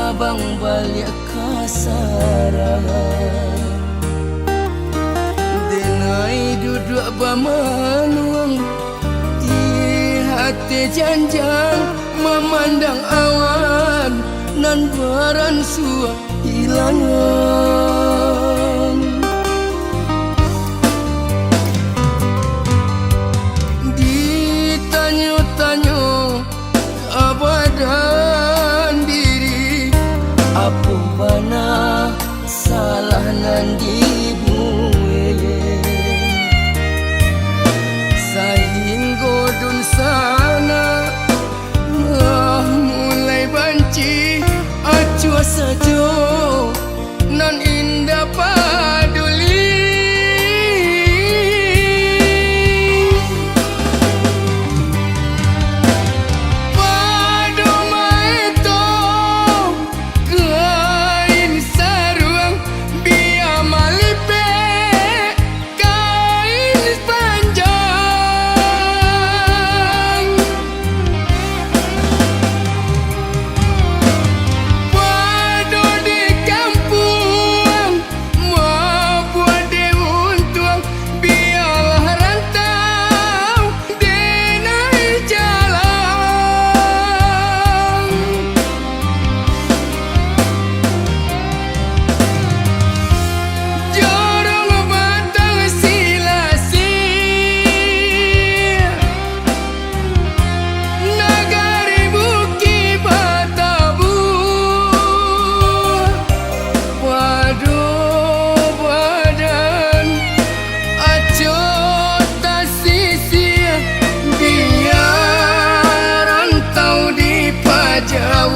abang balik kasaran. Denai duduk bamanuang di hati janjang, memandang awan nan baran sua hilangan. Ditanya-tanya abadan diri, apa bana salah nan dibuat sehingga dun sana mulai banci acua saja nan indah paduli. Padu maito kain sarung biar malipe kain panjang. Padu di kampung mau buat di untung biarlah rantau denai jalan. Jorong batang silasi nagari buki batabu. Waduh badan acot tak sisi biar rantau di pajauh,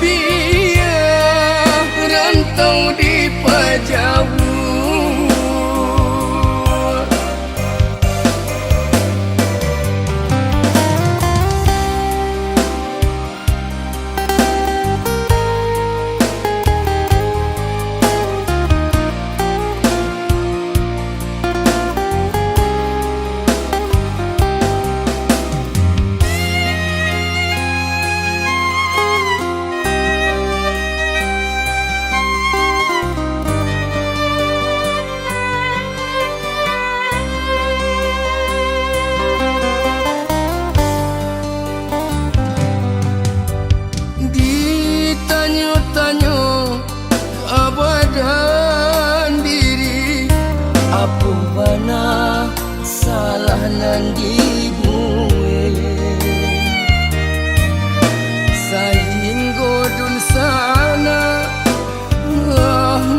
biar rantau di pajauh. Ditanya-tanya abadan diri, apa bana salah nan dibuat sehingga dun sana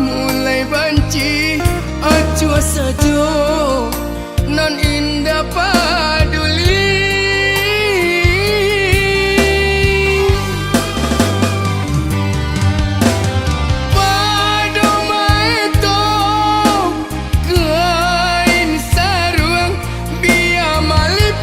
mulai banci acua saja nan indah paduli. Padu maito kain sarung biar malipe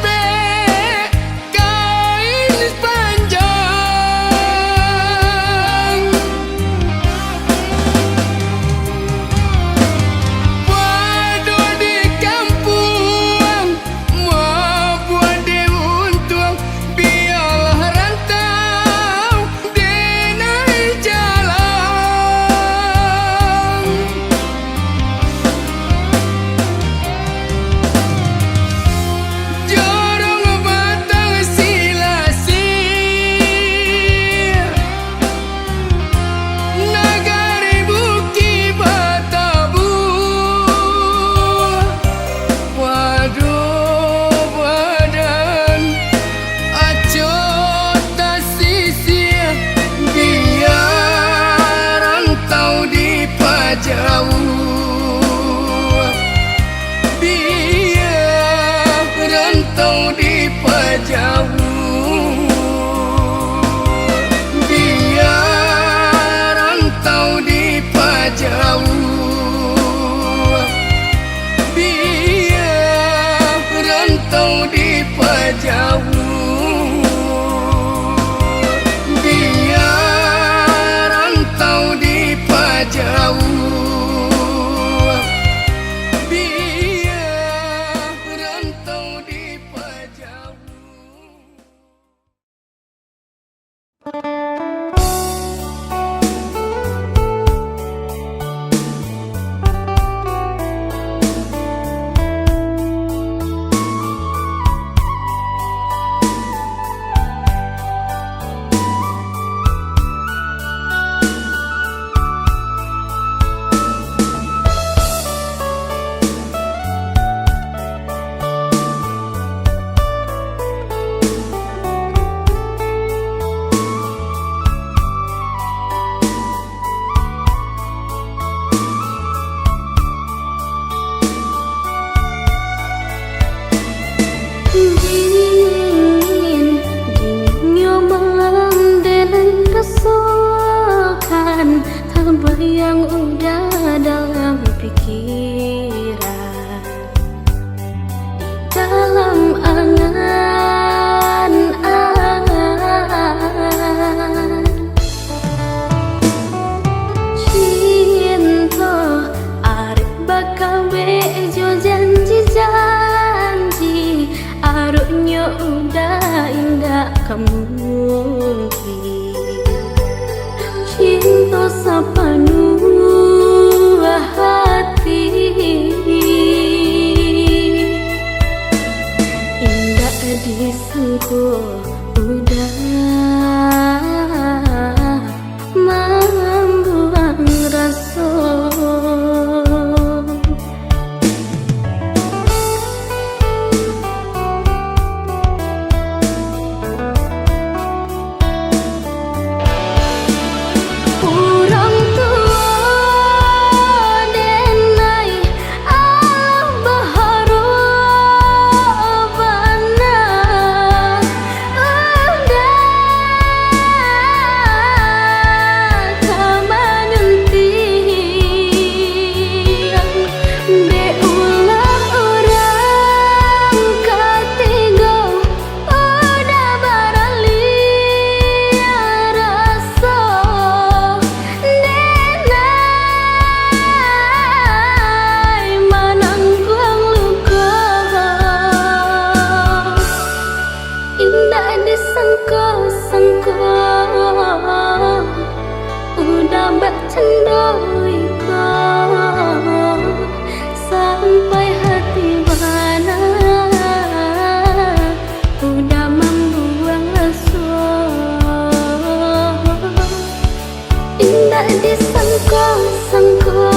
Indah disangka-sangka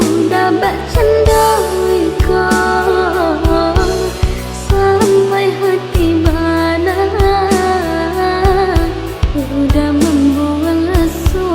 udah bercandai kau sampai hati mana udah membuang asa.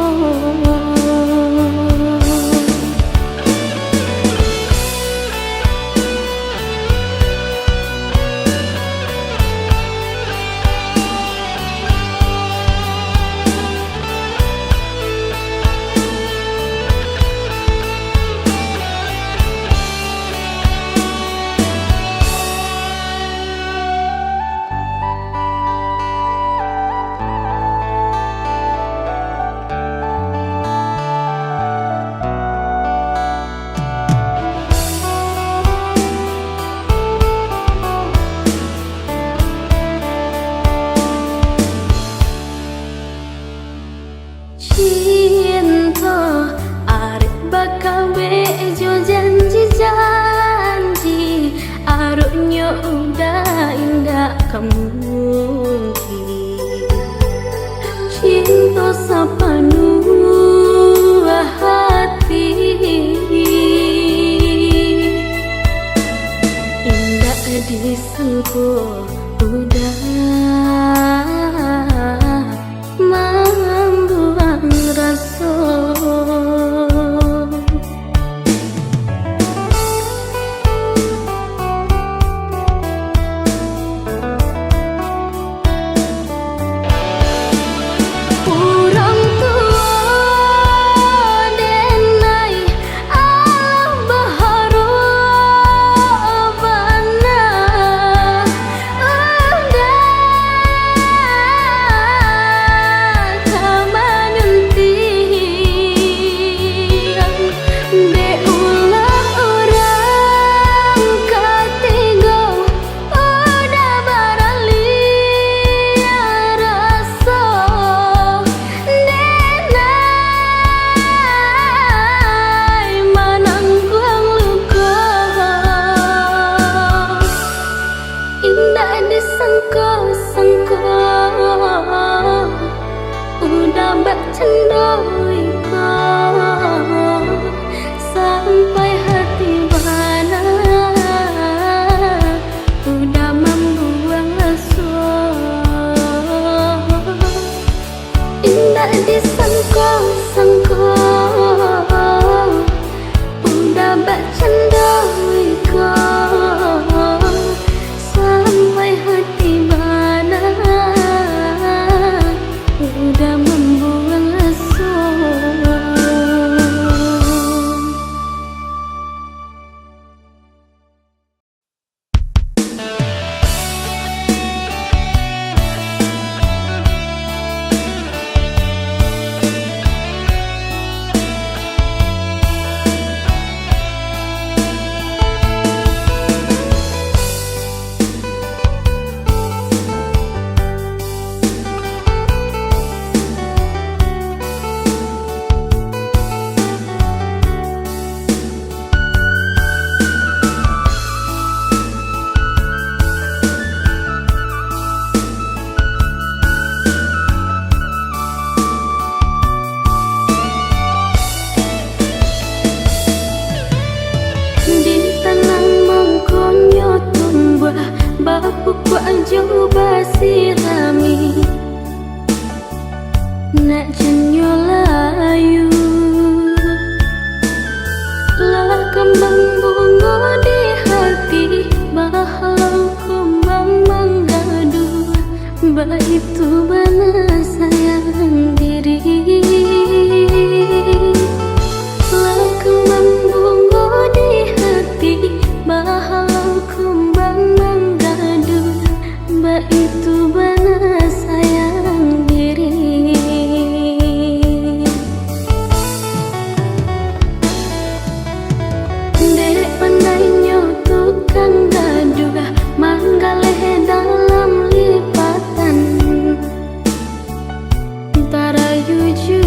Cinta arep bakal bejo janji-janji aruknya udah indah kamu cinta sepenuh hati indah disangka udah membuang rasa. Orang tua denai Allah berharapana disangka-sangka udah bercandai kau sampai hati mana udah membuang asa. Indah disangka-sangka udah bercandai kau sampai hati mana udah membuang asa. Bapuk wajah basirami nak jenyo layu lah kembang bunga di hati bahalau kembang menggadu itu mana sayang diri lah kembang bunga di hati bahalau kembang itu bana sayang diri. Dek pandai tukang gaduh manggaleh dalam lipatan antara jujur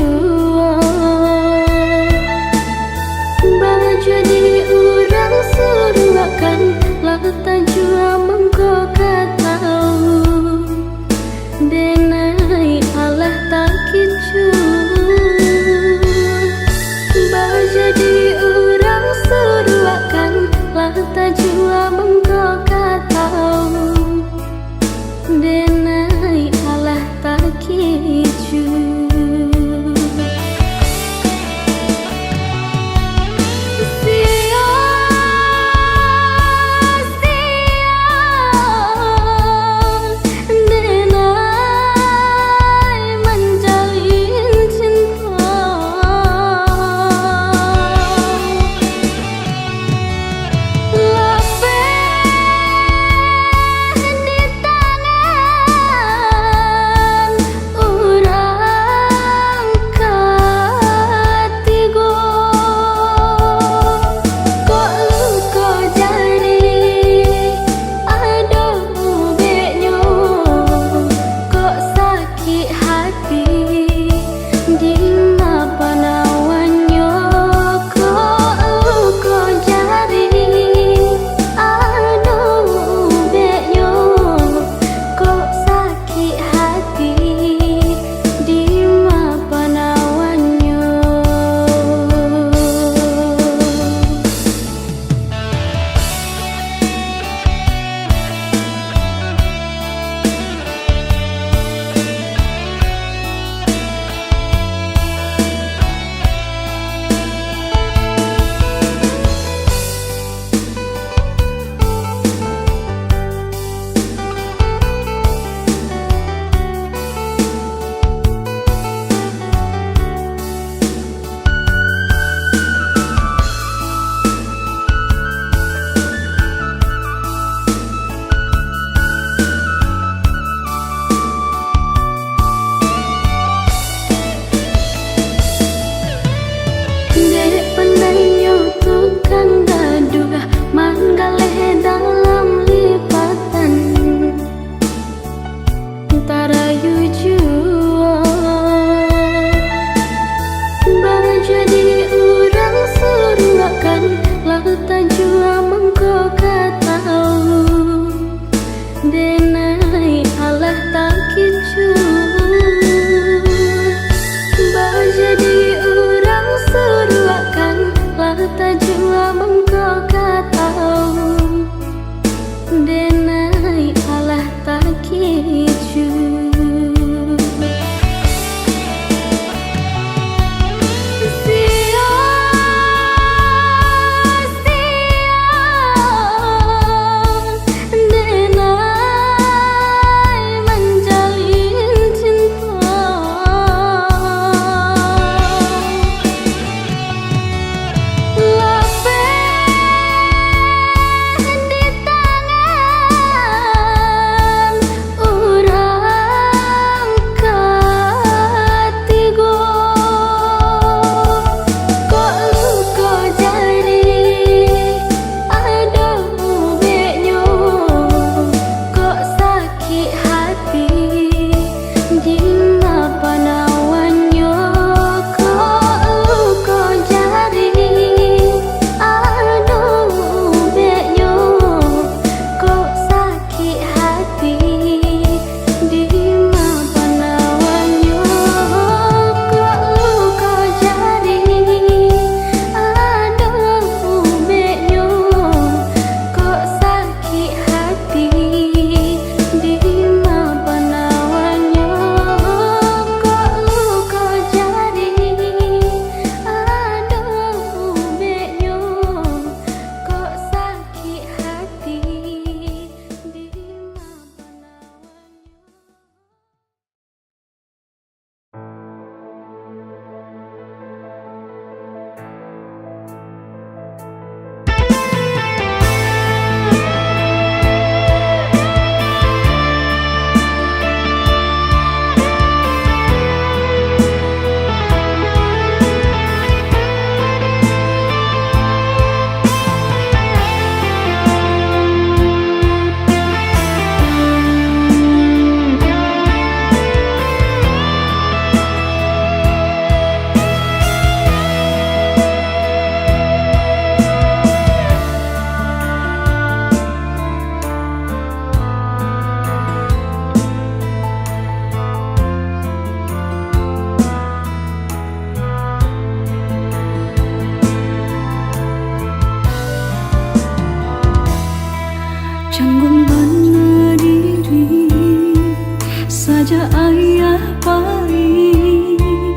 saja ayah baik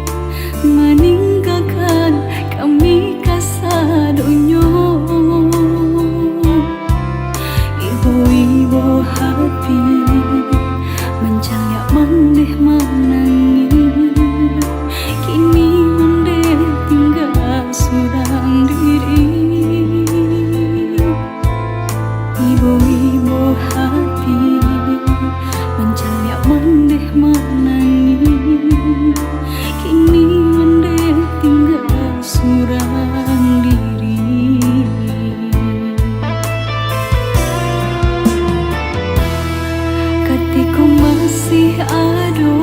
meninggalkan kami kasadonyo. Ibu-ibu hati mencaya mendeh menangis, kini mendeh tinggal surang diri. Ibu-ibu hati mencaya mendeh menangis, kini mendeh tinggal surang diri. Ketika masih ada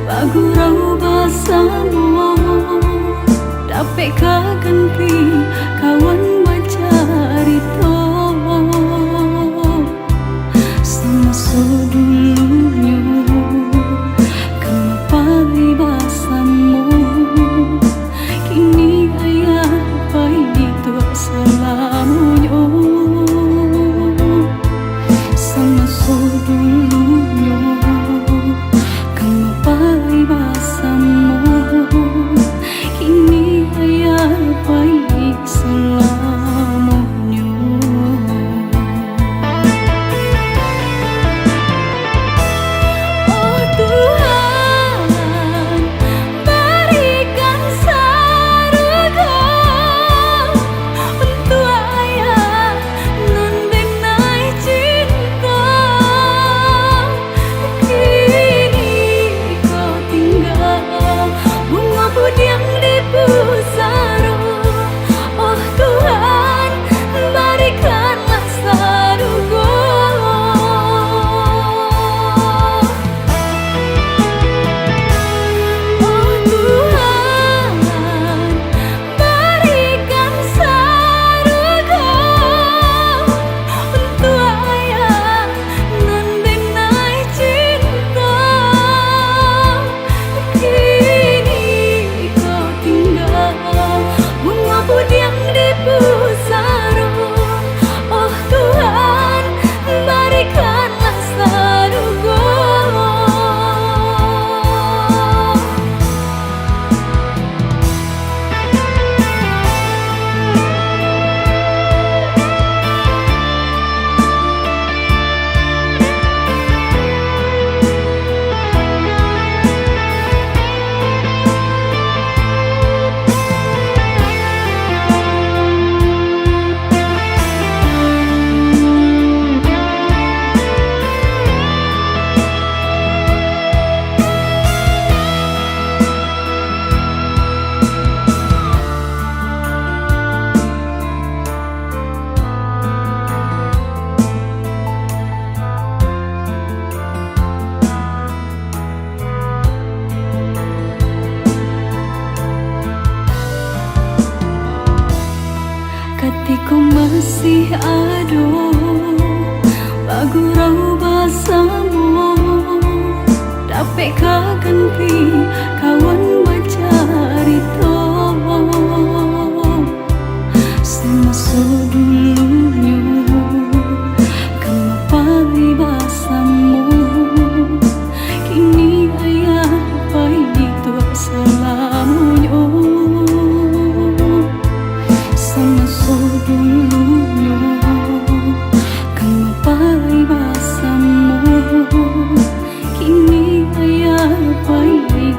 bagurau basamu, dapat kaganti kawan bacarito. Semasa dulunya kemapai basamu, kini ayah baik itu salamunya. Semasa dulunya kemapai basamu, kini ayah baik selamanya. Oh Tuhan, berikan surga untuk ayah non benai cinta. Kini kau tinggal bunga budiang di pusara. Oh Tuhan, berikanlah surga. Oh Tuhan, berikan surga untuk ayah non benai cinta. Kini kau tinggal bunga budiang di pusara. Oh Tuhan, berikanlah surga. Ketika masih ada bagurau basamu, dapat kaganti kawan bacarito. Semasa dulunya kemapai basamu, kini ayah baik itu salamunya. Semasa dulunya kemapai basamu, kini ayah baik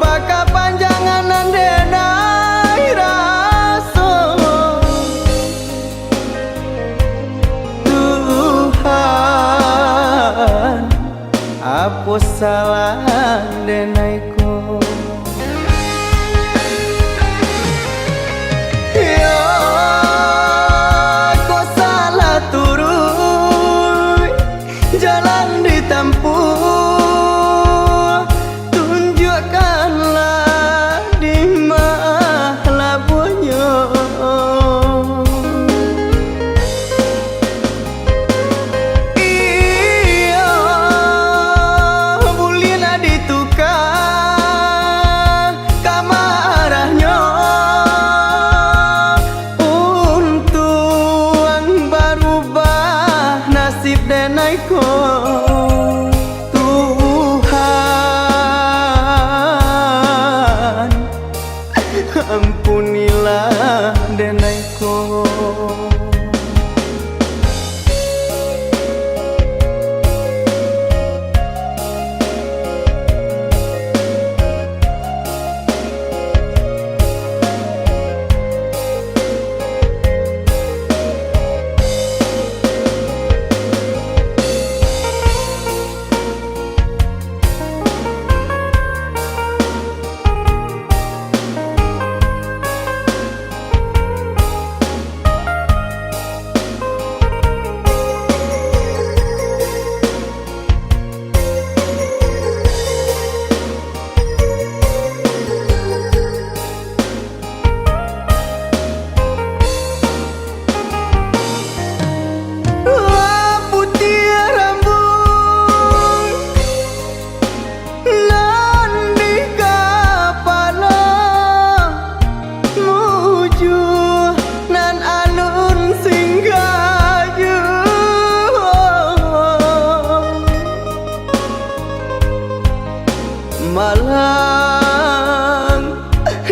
baka panjangan denai raso Tuhan hapus salah denaiku ya kok salah turun jalan ditempuh tunjukkanlah di mana bunyo iya bulina ditukar kamarahnya untuk berubah nasib denaiku Tuhan ampunilah denaiku malang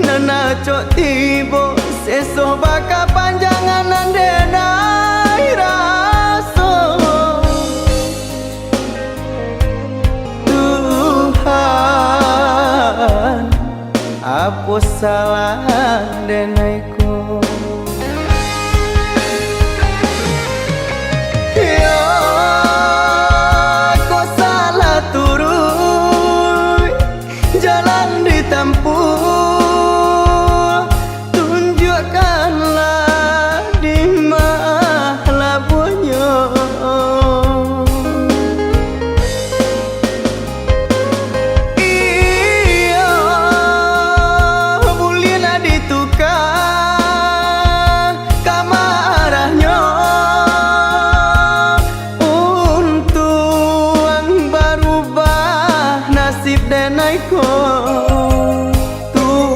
nana cok tibo seso baka panjangan denai raso Tuhan hapus salah denaiku ya kok salah turun jalan ditempuh tunjukkanlah di mana bunyo iya bulina ditukar kamarahnya untuk berubah nasib denaiku Tuhan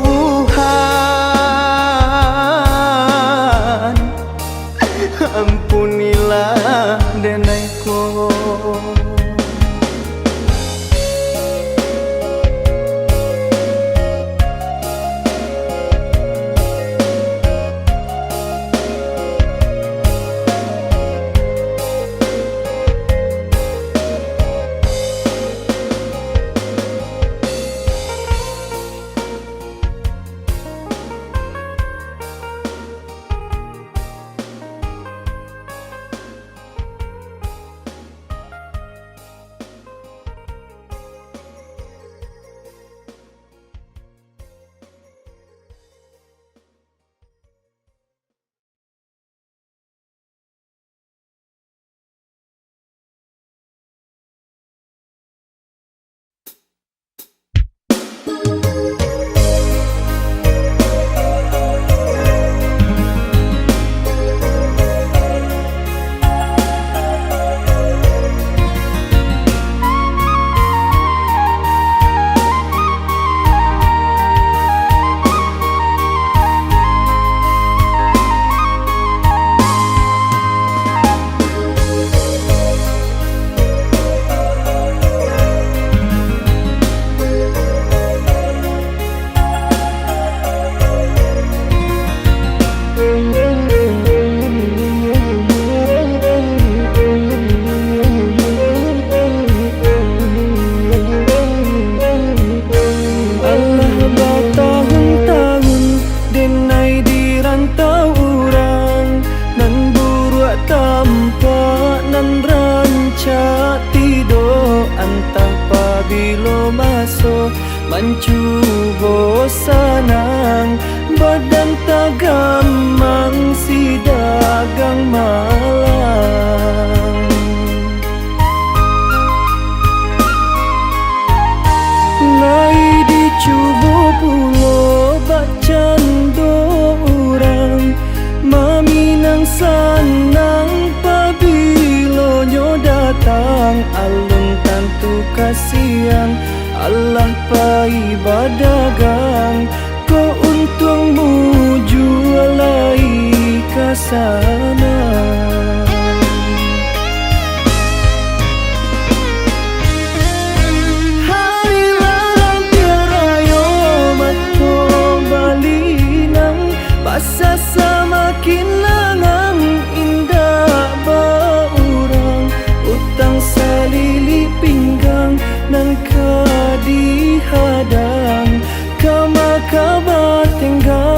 tagamang si dagang malang. Nai dicubo pulo bacando orang, maminang sanang pabilo nyo datang, alun tantu kasiang Allah paibadagang, ko untungmu jualai kasana. Hari larang tiarayo mato balinang, pasa semakin langang indah baurang, utang salili pinggang nan kadihadang, kama kabatenggang.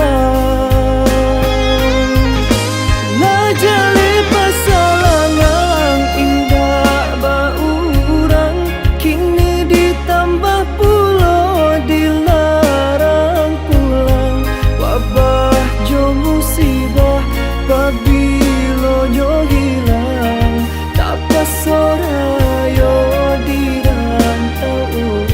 Najali pasalangang indah baurang, kini ditambah pulo dilarang pulang, wabah jo musibah pabilo jo hilang, tak pasorayo di rantau ulang.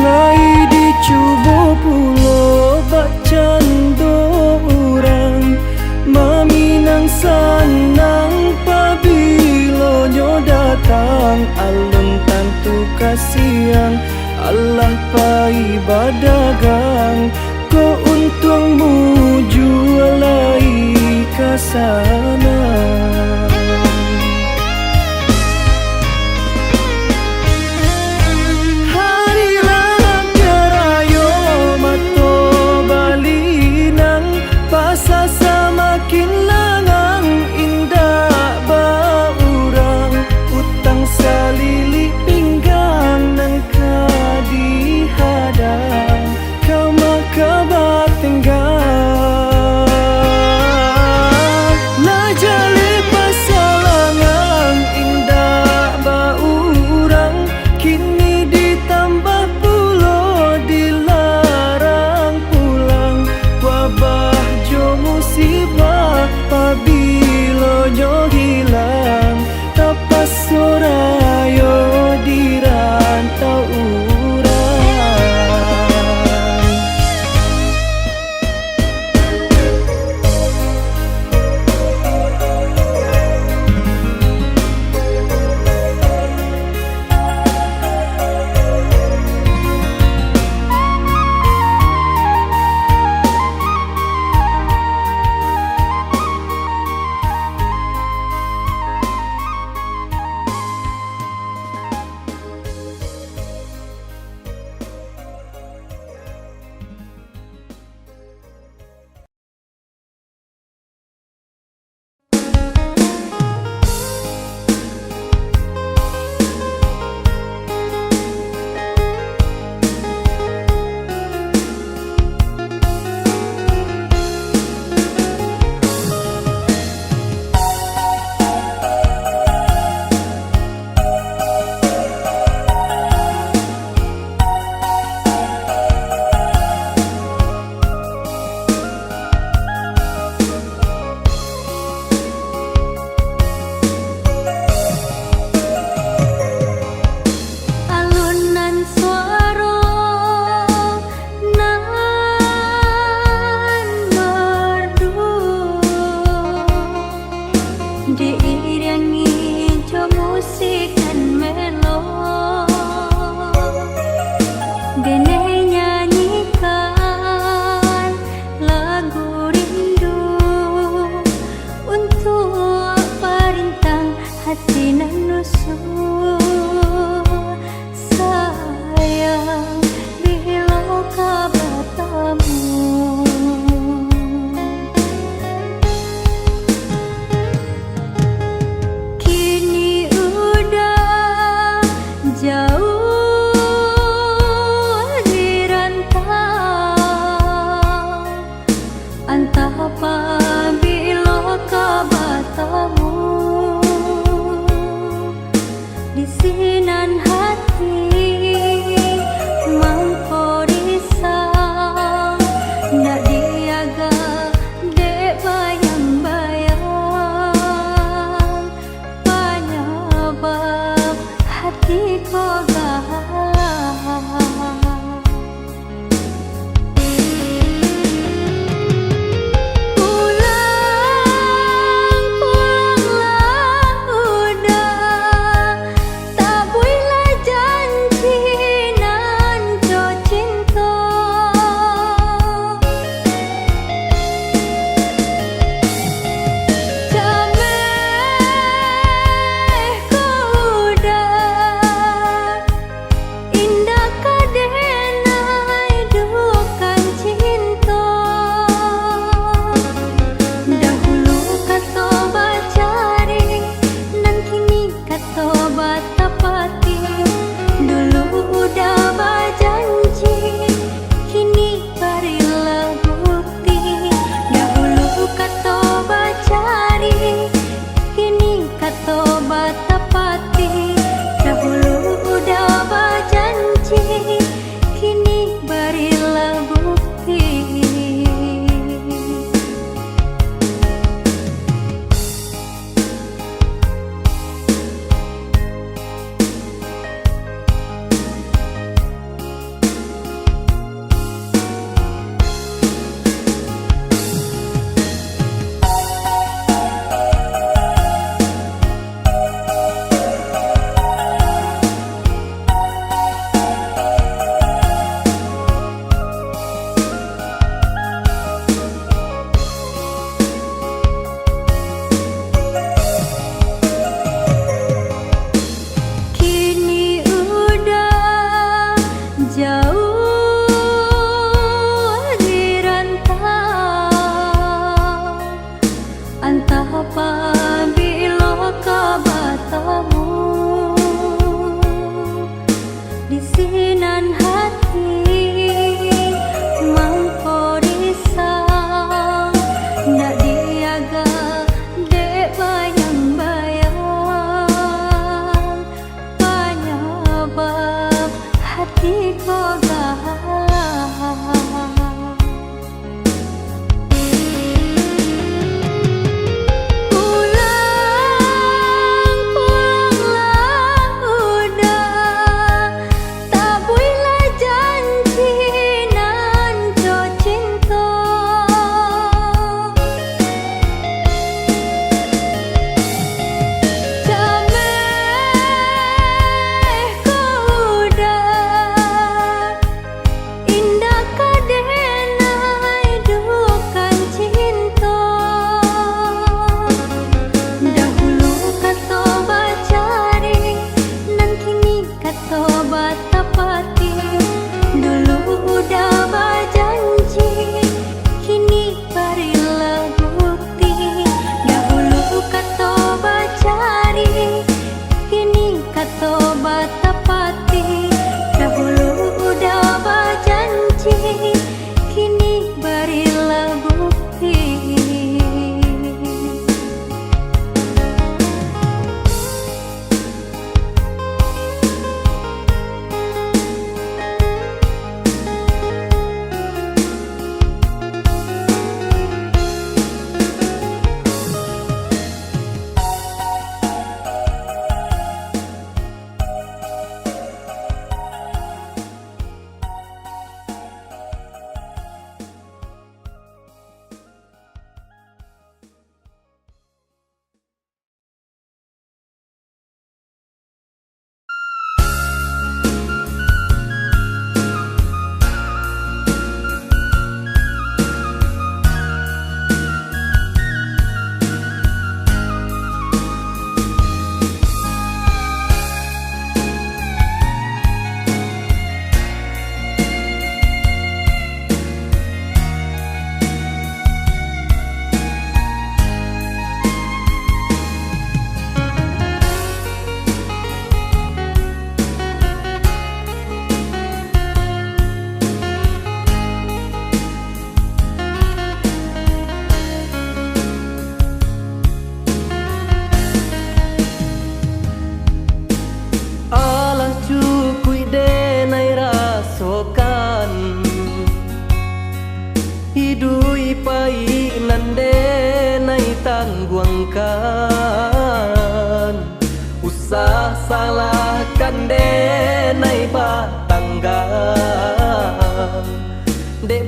Nai dicubo pulo bacando orang, maminang sanang pabilo nyo datang, alun tantu kasiang Allah paibadagang, ko untungmu jualai kasana. Pasa semakin langang indah baurang, utang salili pinggang nan kadihadang, kama kabatenggang. Najali pas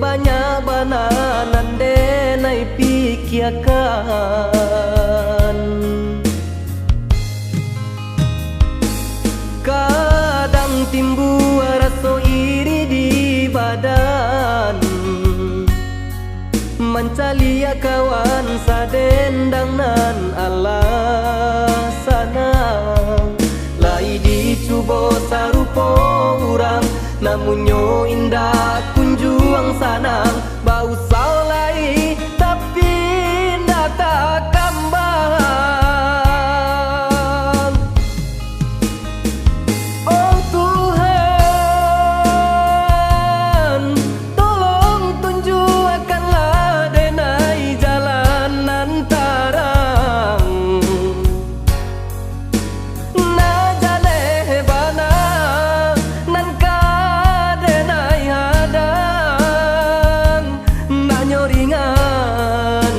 banyak bananan denai pikiakan. Kadang timbul rasa iri di badan, mancalia kawan sadendang nan alasana. Lai dicuba sarupo urang, namunnya indah kunjuang sanang. Bau saulai tapi indah tak kambang. Oh Tuhan, tolong tunjukkanlah denai jalan nan tarang. Na jaleh bana nan ka denai hadang, na nyoringan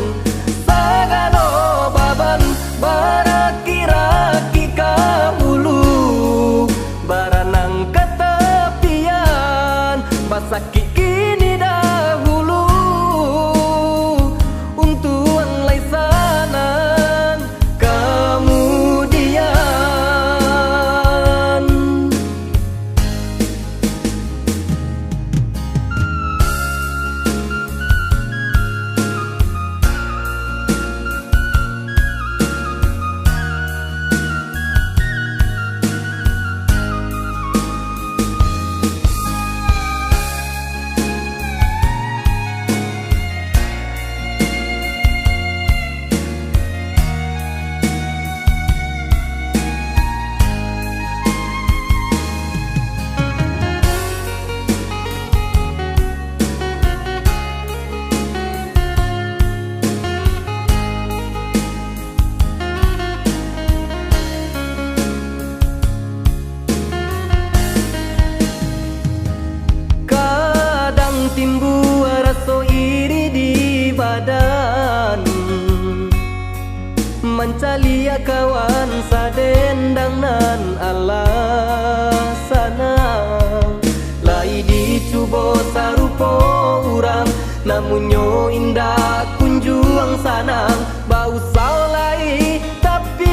sagano baban baraki-raki kahulu, baranang ketepian basaki kini dahulu. Untuang lai sanan kemudian. Kadang timbul rasa iri di badan, mancalia kawan sadendang nan alasana. Lai dicuba sarupo urang, namunnya indah kunjuang sanang. Bau saulai tapi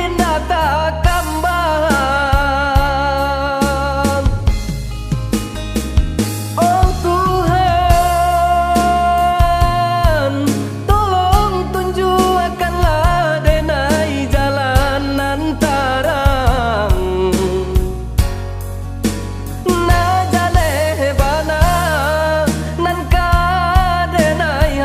indah tak kambang. Oh Tuhan, tolong tunjukkanlah denai jalan nan tarang. Na jaleh bana nan ka denai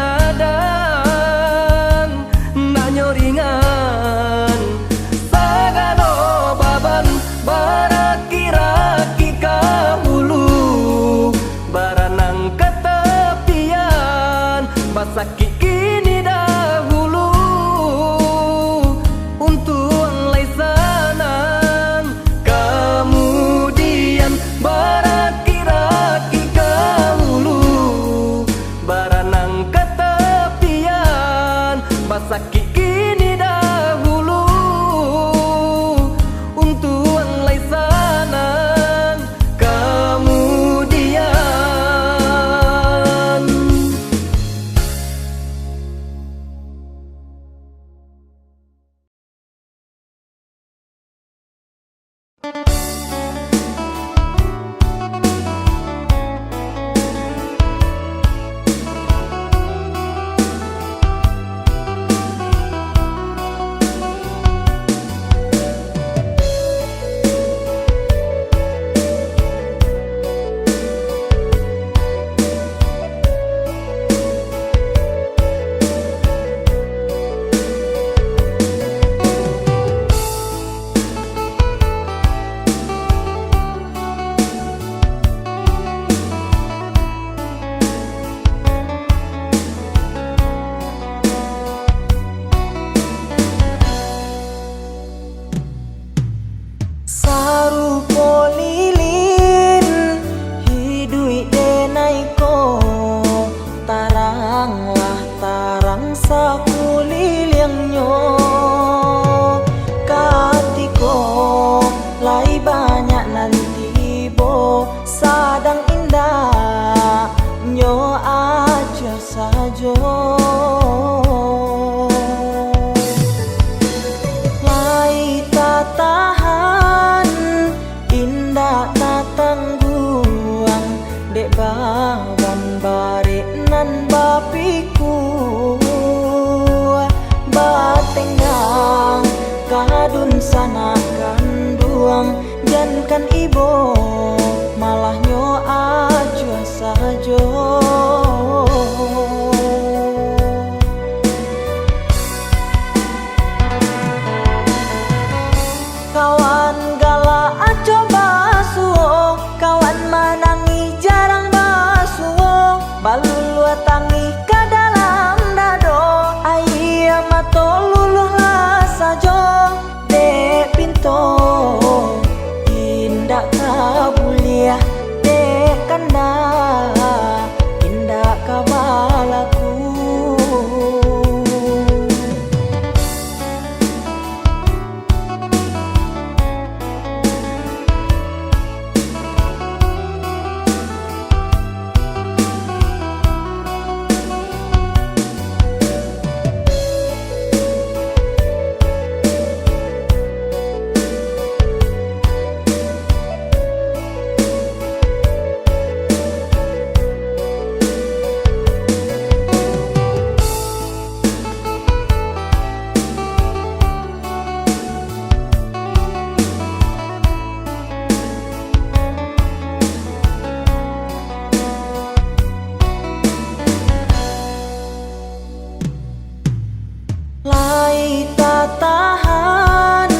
ibo malah nyo aja sajo. Kawan gala aco basuo, kawan manangi jarang basuo, balulu tangi ka dalam dado, ayah mato luluh lah sajo. Dek pinto indak kabuliah, dek kanda indak kabalaku. Lai tak tahan,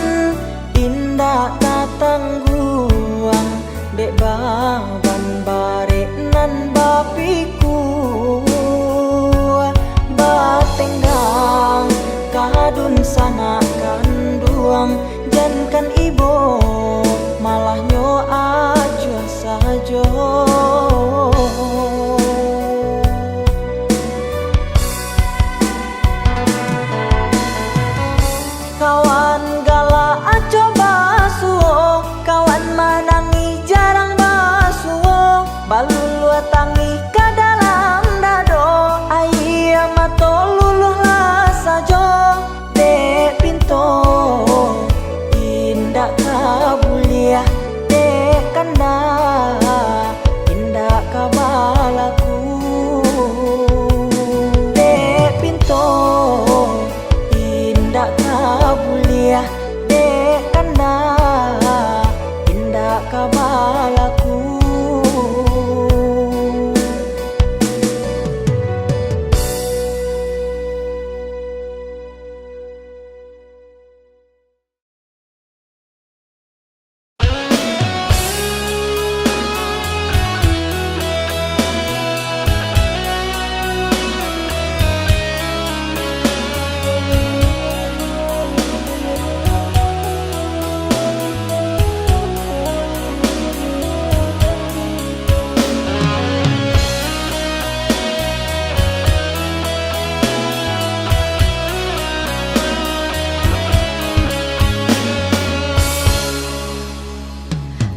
indah tak tangguang, dek baban bare nan bapiku, batenggang kadun sana kanduang, jankan ibo malah nyo aja sajo. Kawan gala aco basuo, kawan manangi jarang basuo, balulu tangi ka dalam dado, ayah mato luluh lah sajo. Dek pinto indak kabuliah, dek kanda indak kabalaku. Dek pinto indak kabuliah, dek kanda indak kabalaku.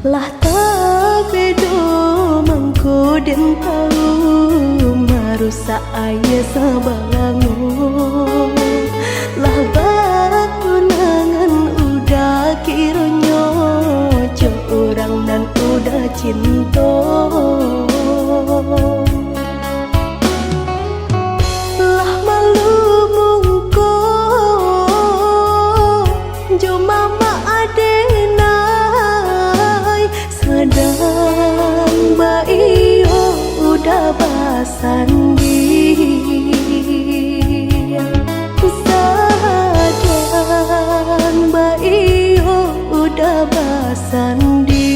Lah tak bedo mangko den tahu marusak ayah sabalango. Lah batunangan udah kironyo, jo orang dan udah cinta. Lah malu mungko jo mama adena sedang baio udah basandi, sedang baio udah basandi.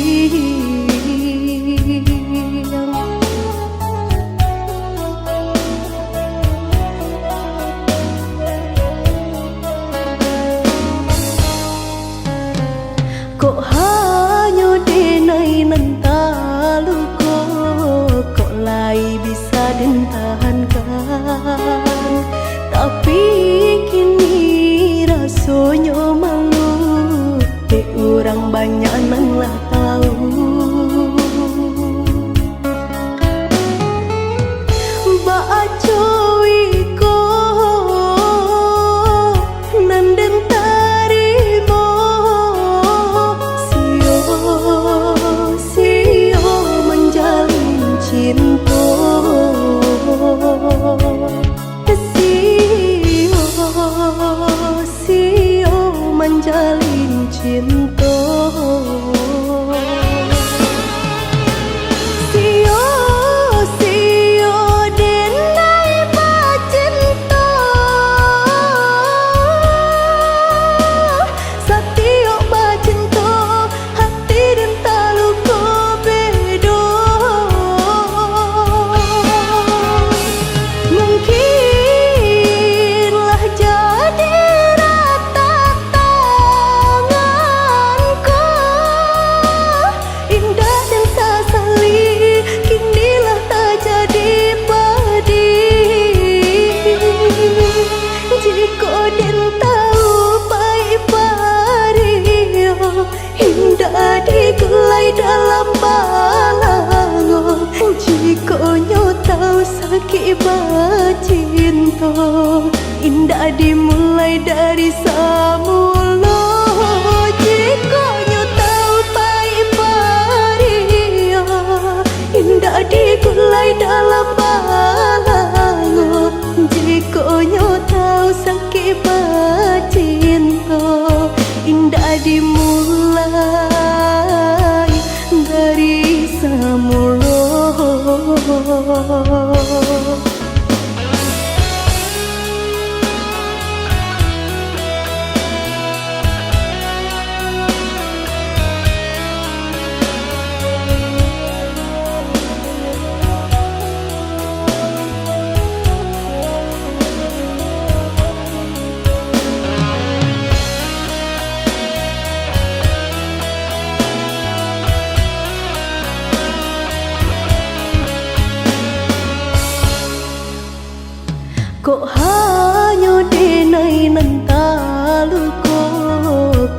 Kok hanya denai nantalu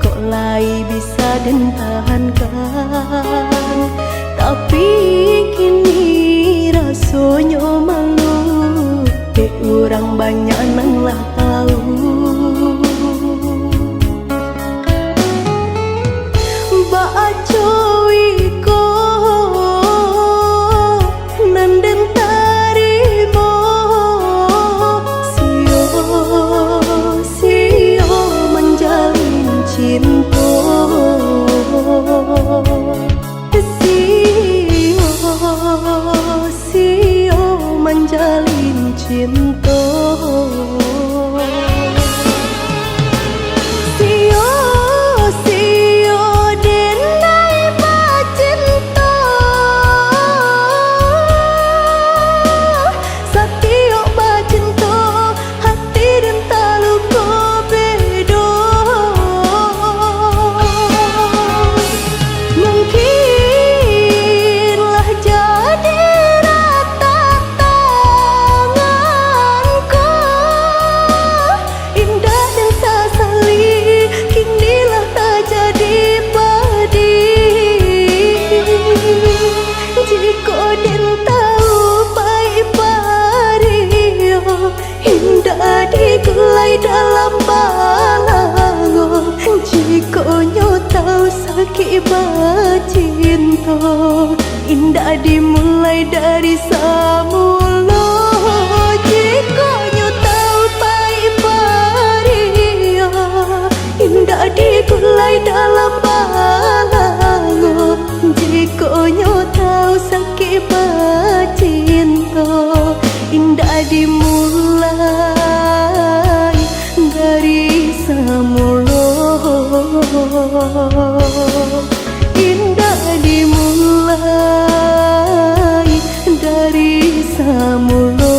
kok lai bisa dan tahankan. Tapi kini rasanya malu, orang banyak nang lah tahu. Baca wiko nanden tarimo, sio menjalin cinta, sio menjalin cinta. Dalam balango, jika nyo tahu sakit cinta, indah dimulai dari semula. Jika nyo tahu pahit paria, indah digulai dalam balango. Jika nyo tahu sakit cinta, indah dimulai dari semula. Indah dimulai dari semula.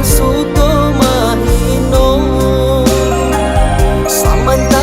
Suko mahino samantha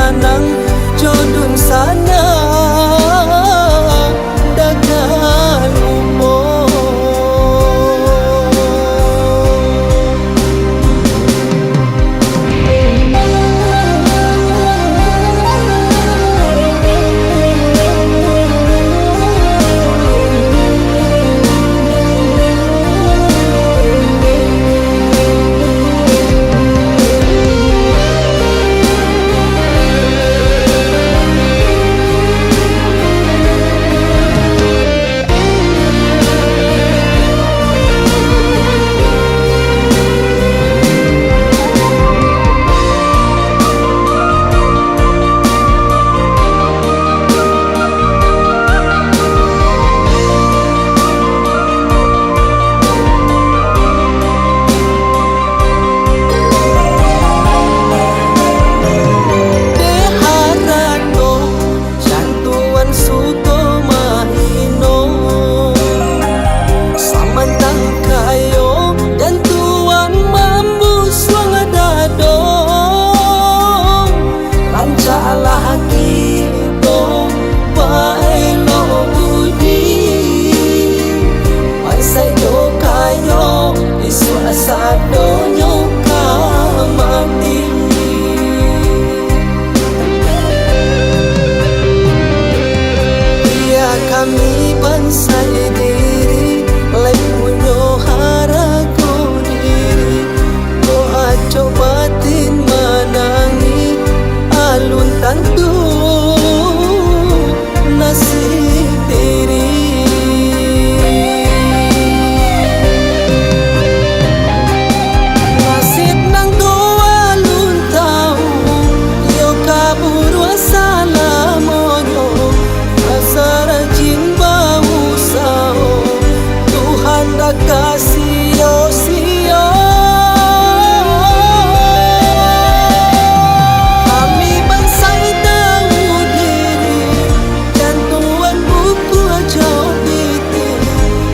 sanang jodun sana dagang umur. Kami bangsa diri lai punyo harago diri doa cobatin menangi alun tantu nasib diri. Nasib nang doa alun tahu yo kaburu asalamonyo asara kasih-sio kami bangsa tahu diri jantungan buku jauh biti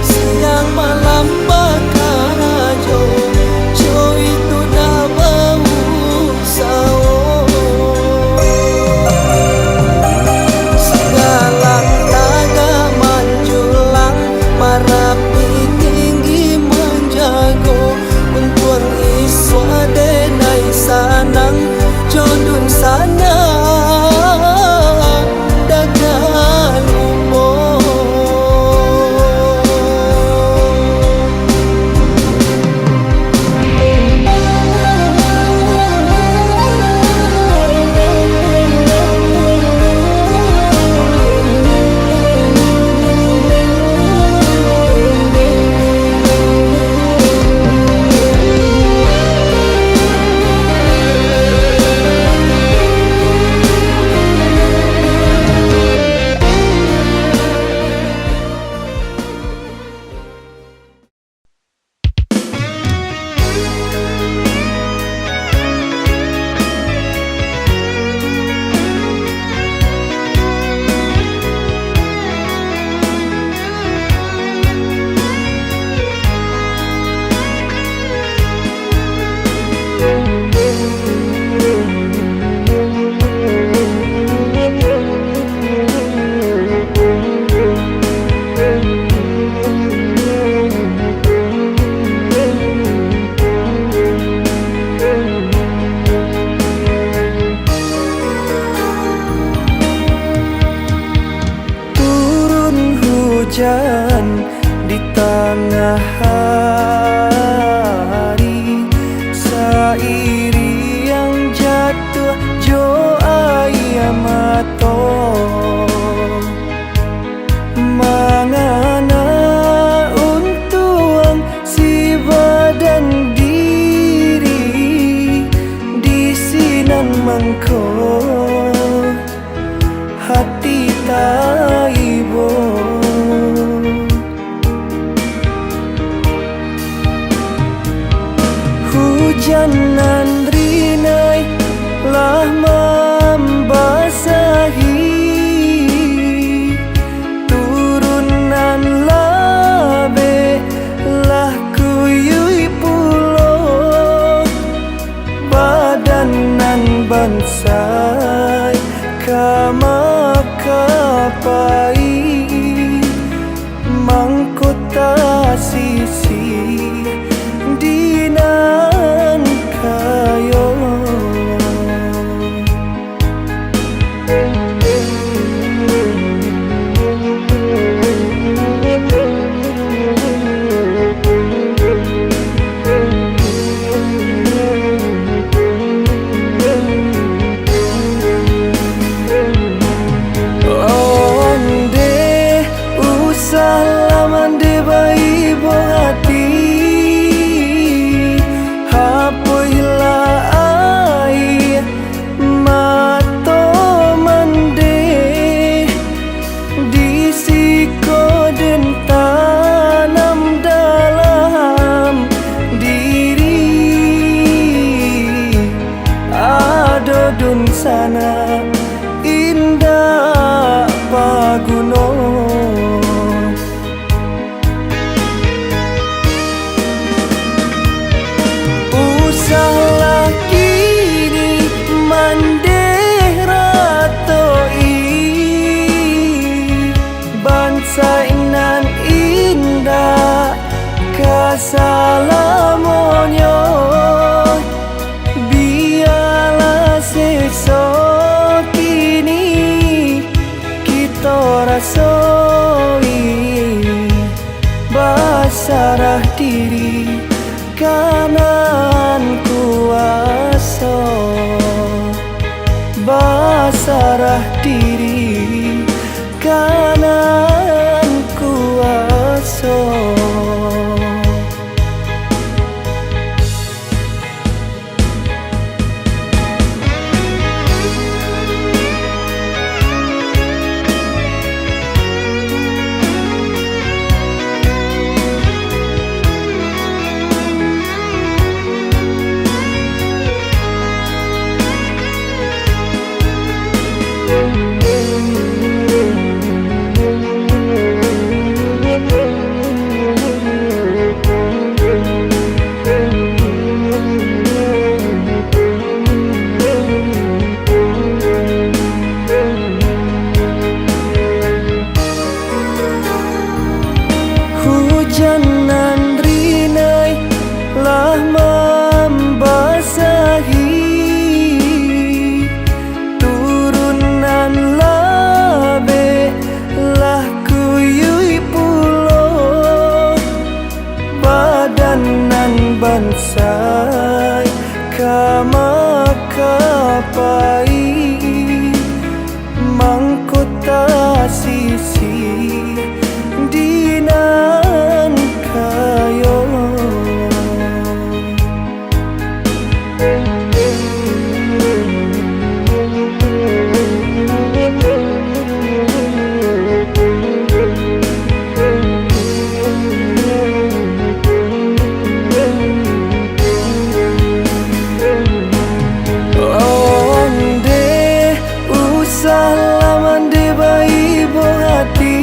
siang malam bakar jauh jauh itu dah bau sao segala taga manjulang marapi sanang jodun sana dagang umur. Hujan di tengah hari sairi yang jatuh jo ayamato mangana untuang si badan diri di sinan mangko hati taibo. Hujanan rinai lah membasahi turunan labe lah kuyui pulo badanan bansai kapai mangkota sisi dinan kayo. Salaman de bai bohati hapoila ai mato mande disiko den tanam dalam diri adodun sana indah paguno. Salah kini mandeh ratoi bangsa inan indah kasalamonyo biarlah sesok kini kita rasoi basarah diri kanan kuasa basarah diri kanan kuasa. Hujanan rinai lah membasahi turunan labe lah kuyui pulo badanan bansai kama kapai mangkota sisi dinan kayo. Onde usalaman de bai bohati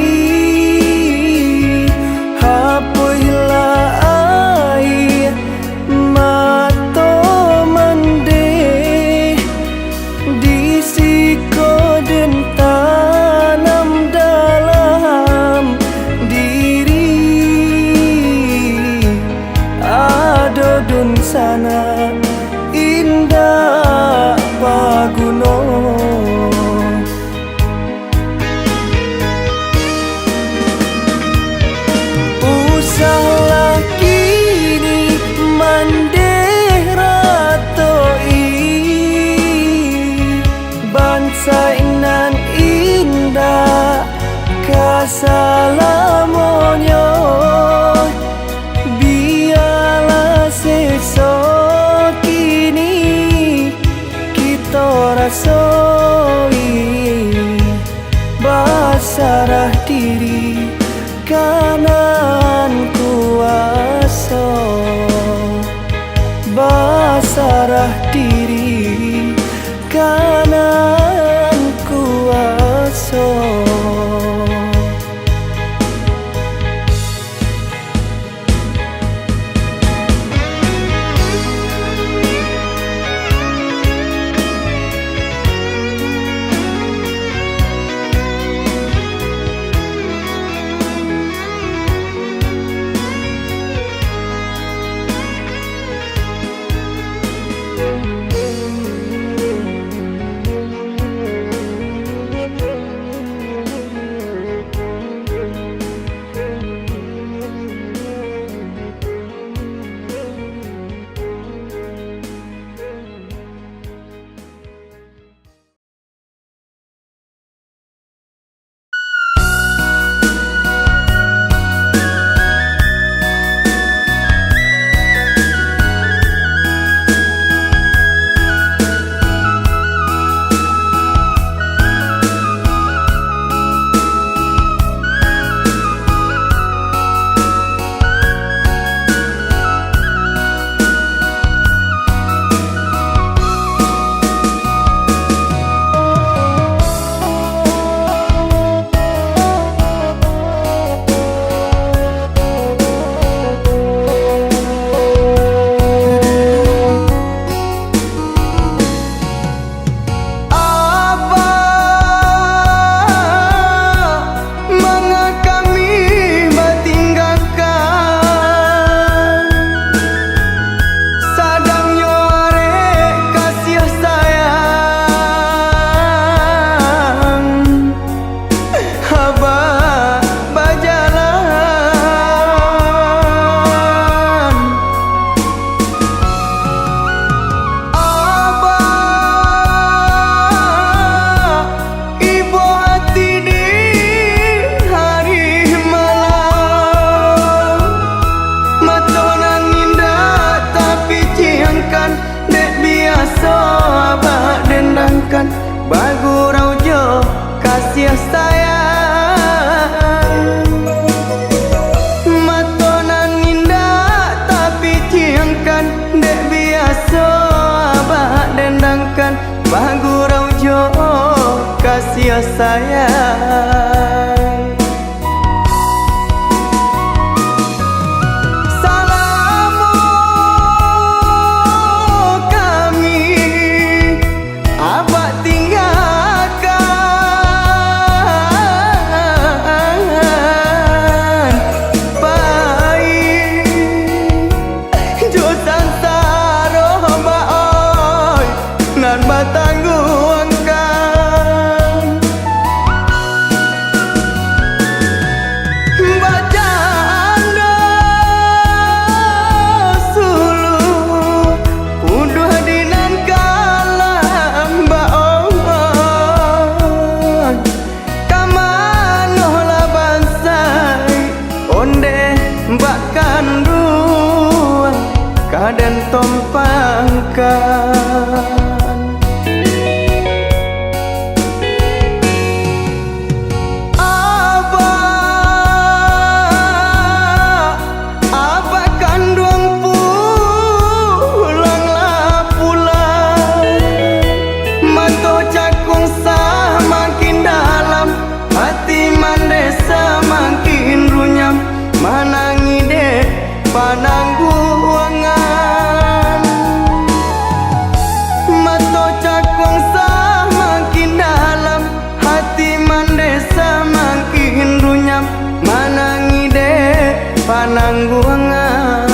hapoila ai mato mande disiko den tanam dalam diri adodun sana indah paguno. Salah kini mandeh ratoi bangsa inan indah kasalamonyo biarlah sesok kini kita rasoi basarah diri kanan kuasa basarah diri kanan kuasa. surau jo kasih sayang. Salamu kami abah tinggalkan baik jo sansaro baoi nan batangguangkan bajanda sulu udah dinan kalam baoi kamanoh la bansai onde mbak kanduang kaden tompangkan. Abah kanduang pulanglah pulang, mato cakung sah makin dalam, hati mandesa makin runyam, manangi dek panangguangan. Mato cakung sah makin dalam, hati mandesa makin runyam, manangi dek panangguangan.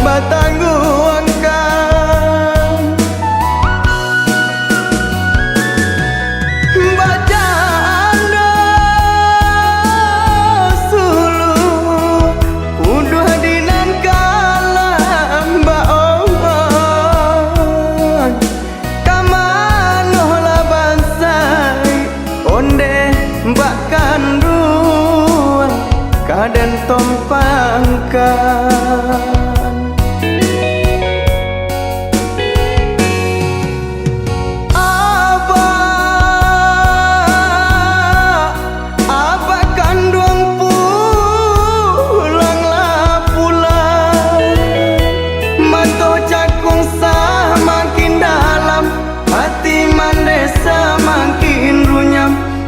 Batangguangkan bajanda sulu udah dinan kalam baoi kamanoh la bansai onde mbak kanduang kaden tompangkan.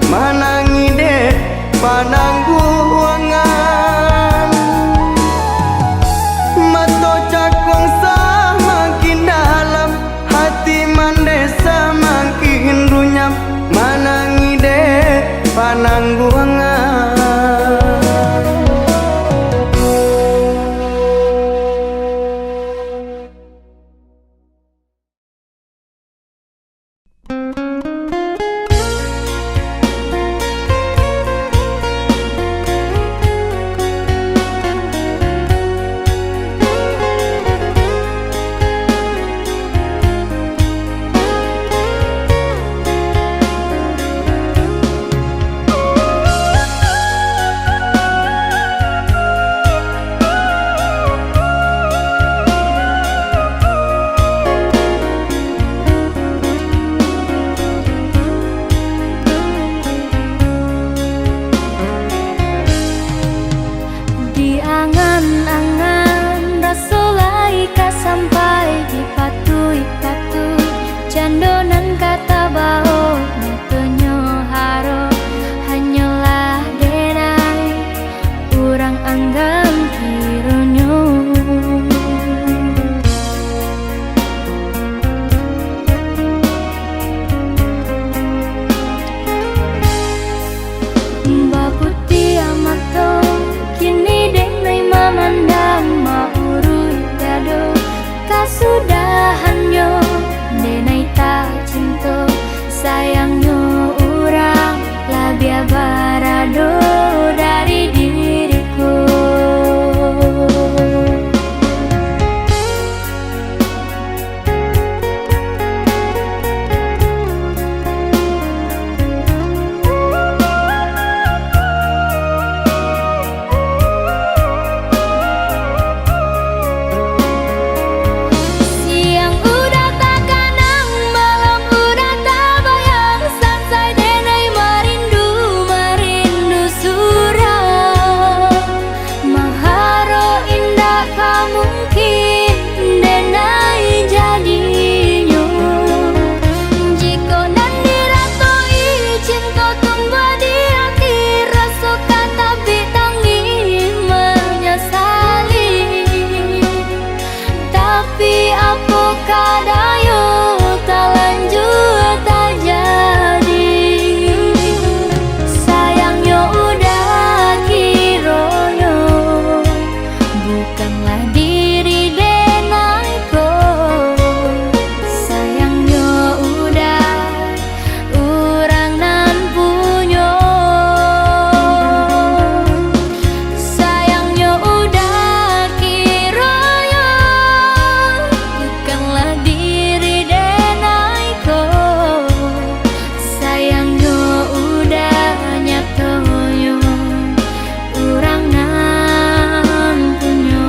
Manangi dek panangguangan bukanlah diri denaiko. Sayangnya udah urang nan punyo, sayangnya udah kiraya bukanlah diri denaiko. Sayangnya udah nyatoyo urang nan punyo.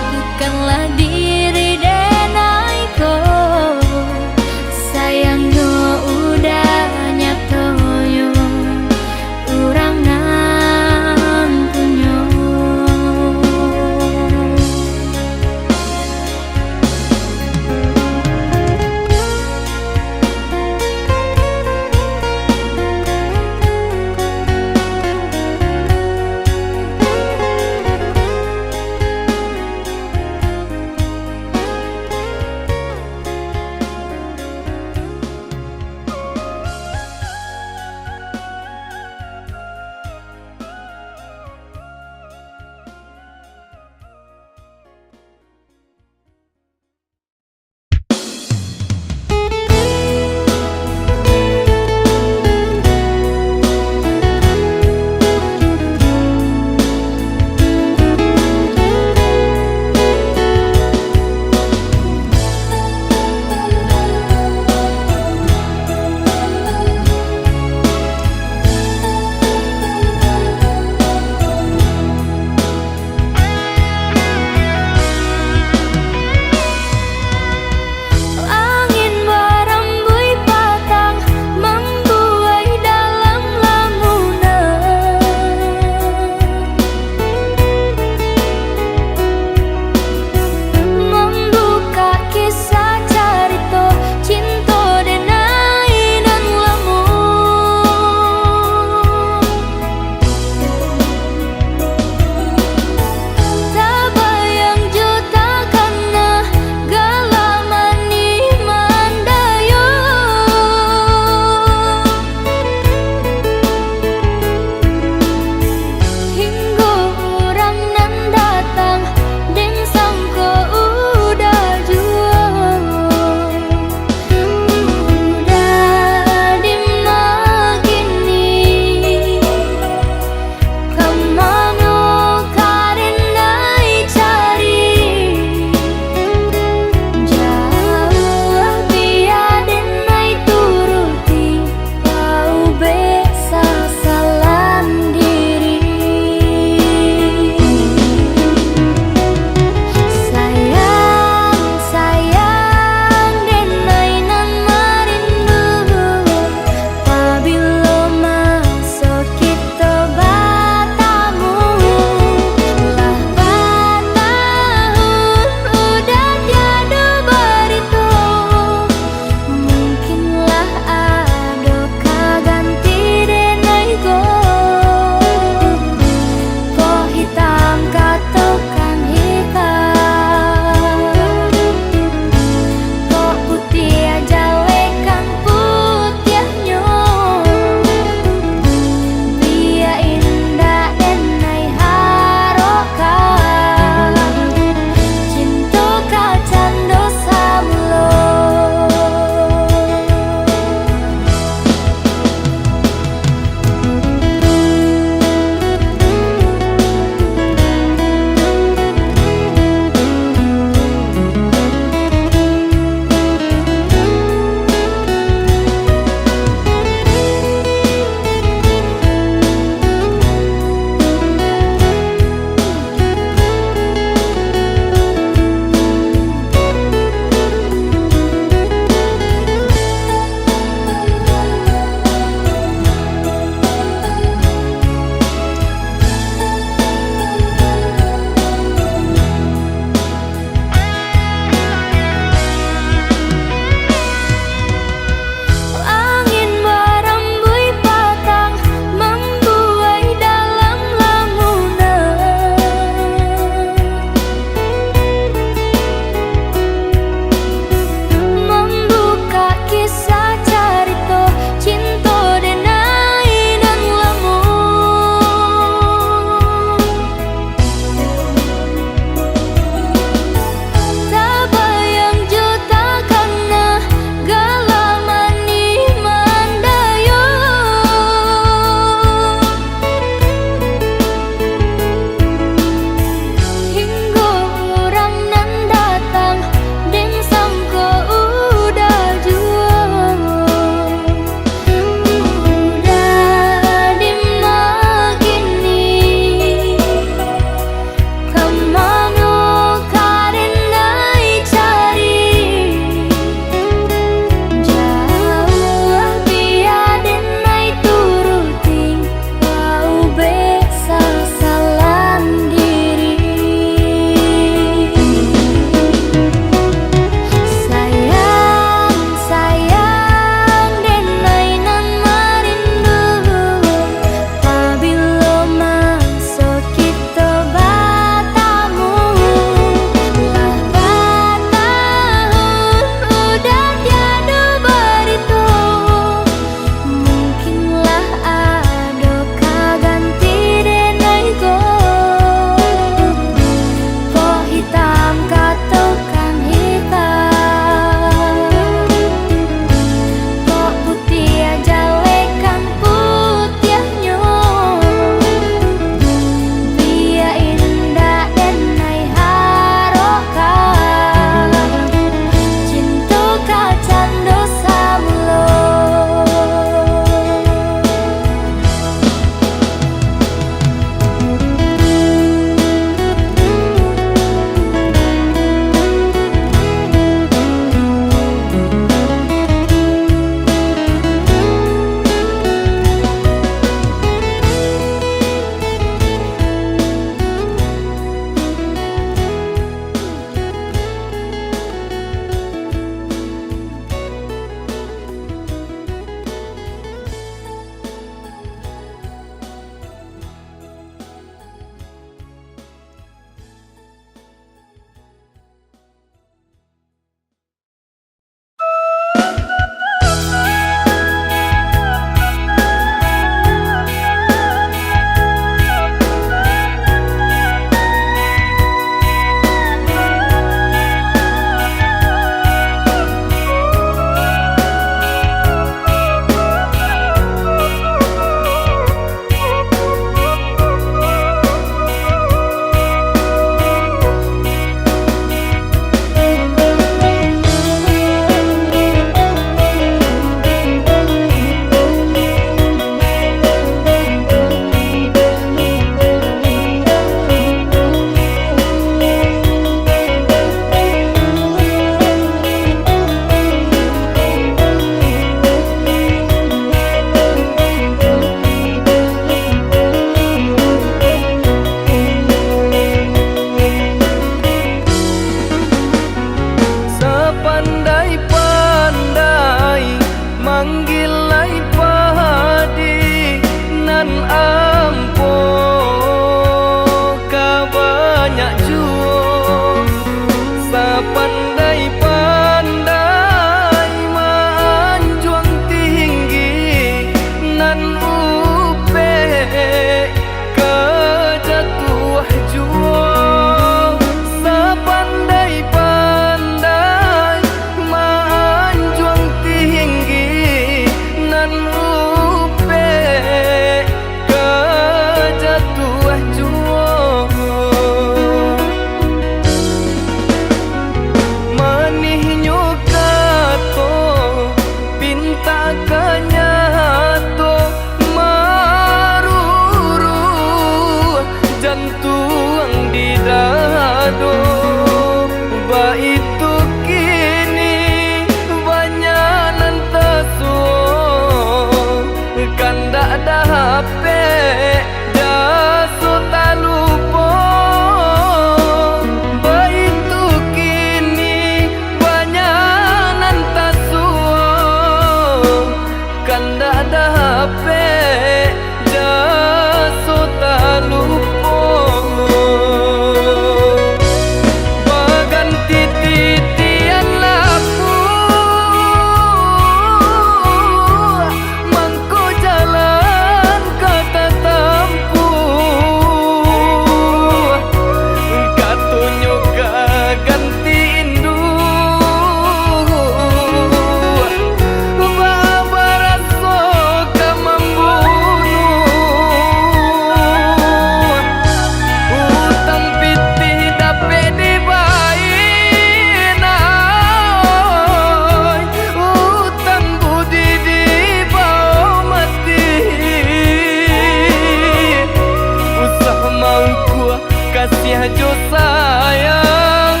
jo sayang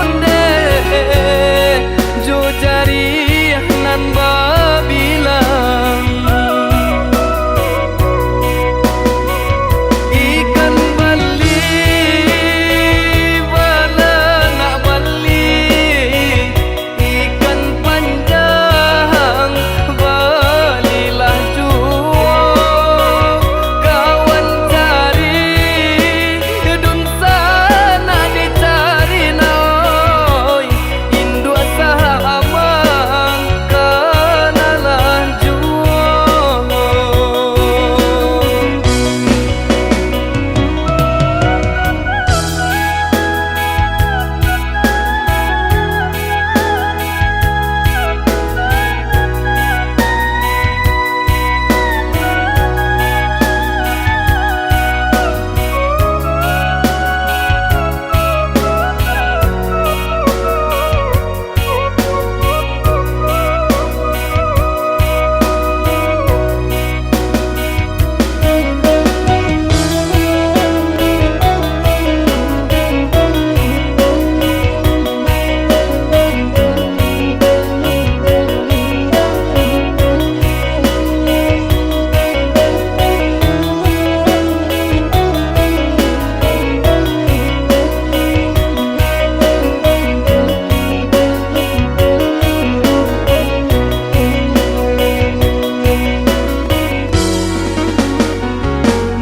onde jo jari nan babilang ikan bali wala nak bali ikan panjang balilah jua kawan cari dun sana dicari noi indua sahamang kanalah jua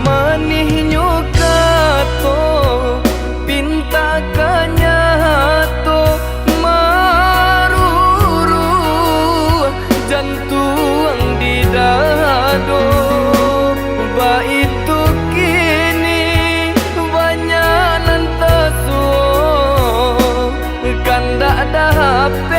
manihnya kato pinta kanyato maruru jantung di dado ba itu kini banyak nantaso kan dak ada HP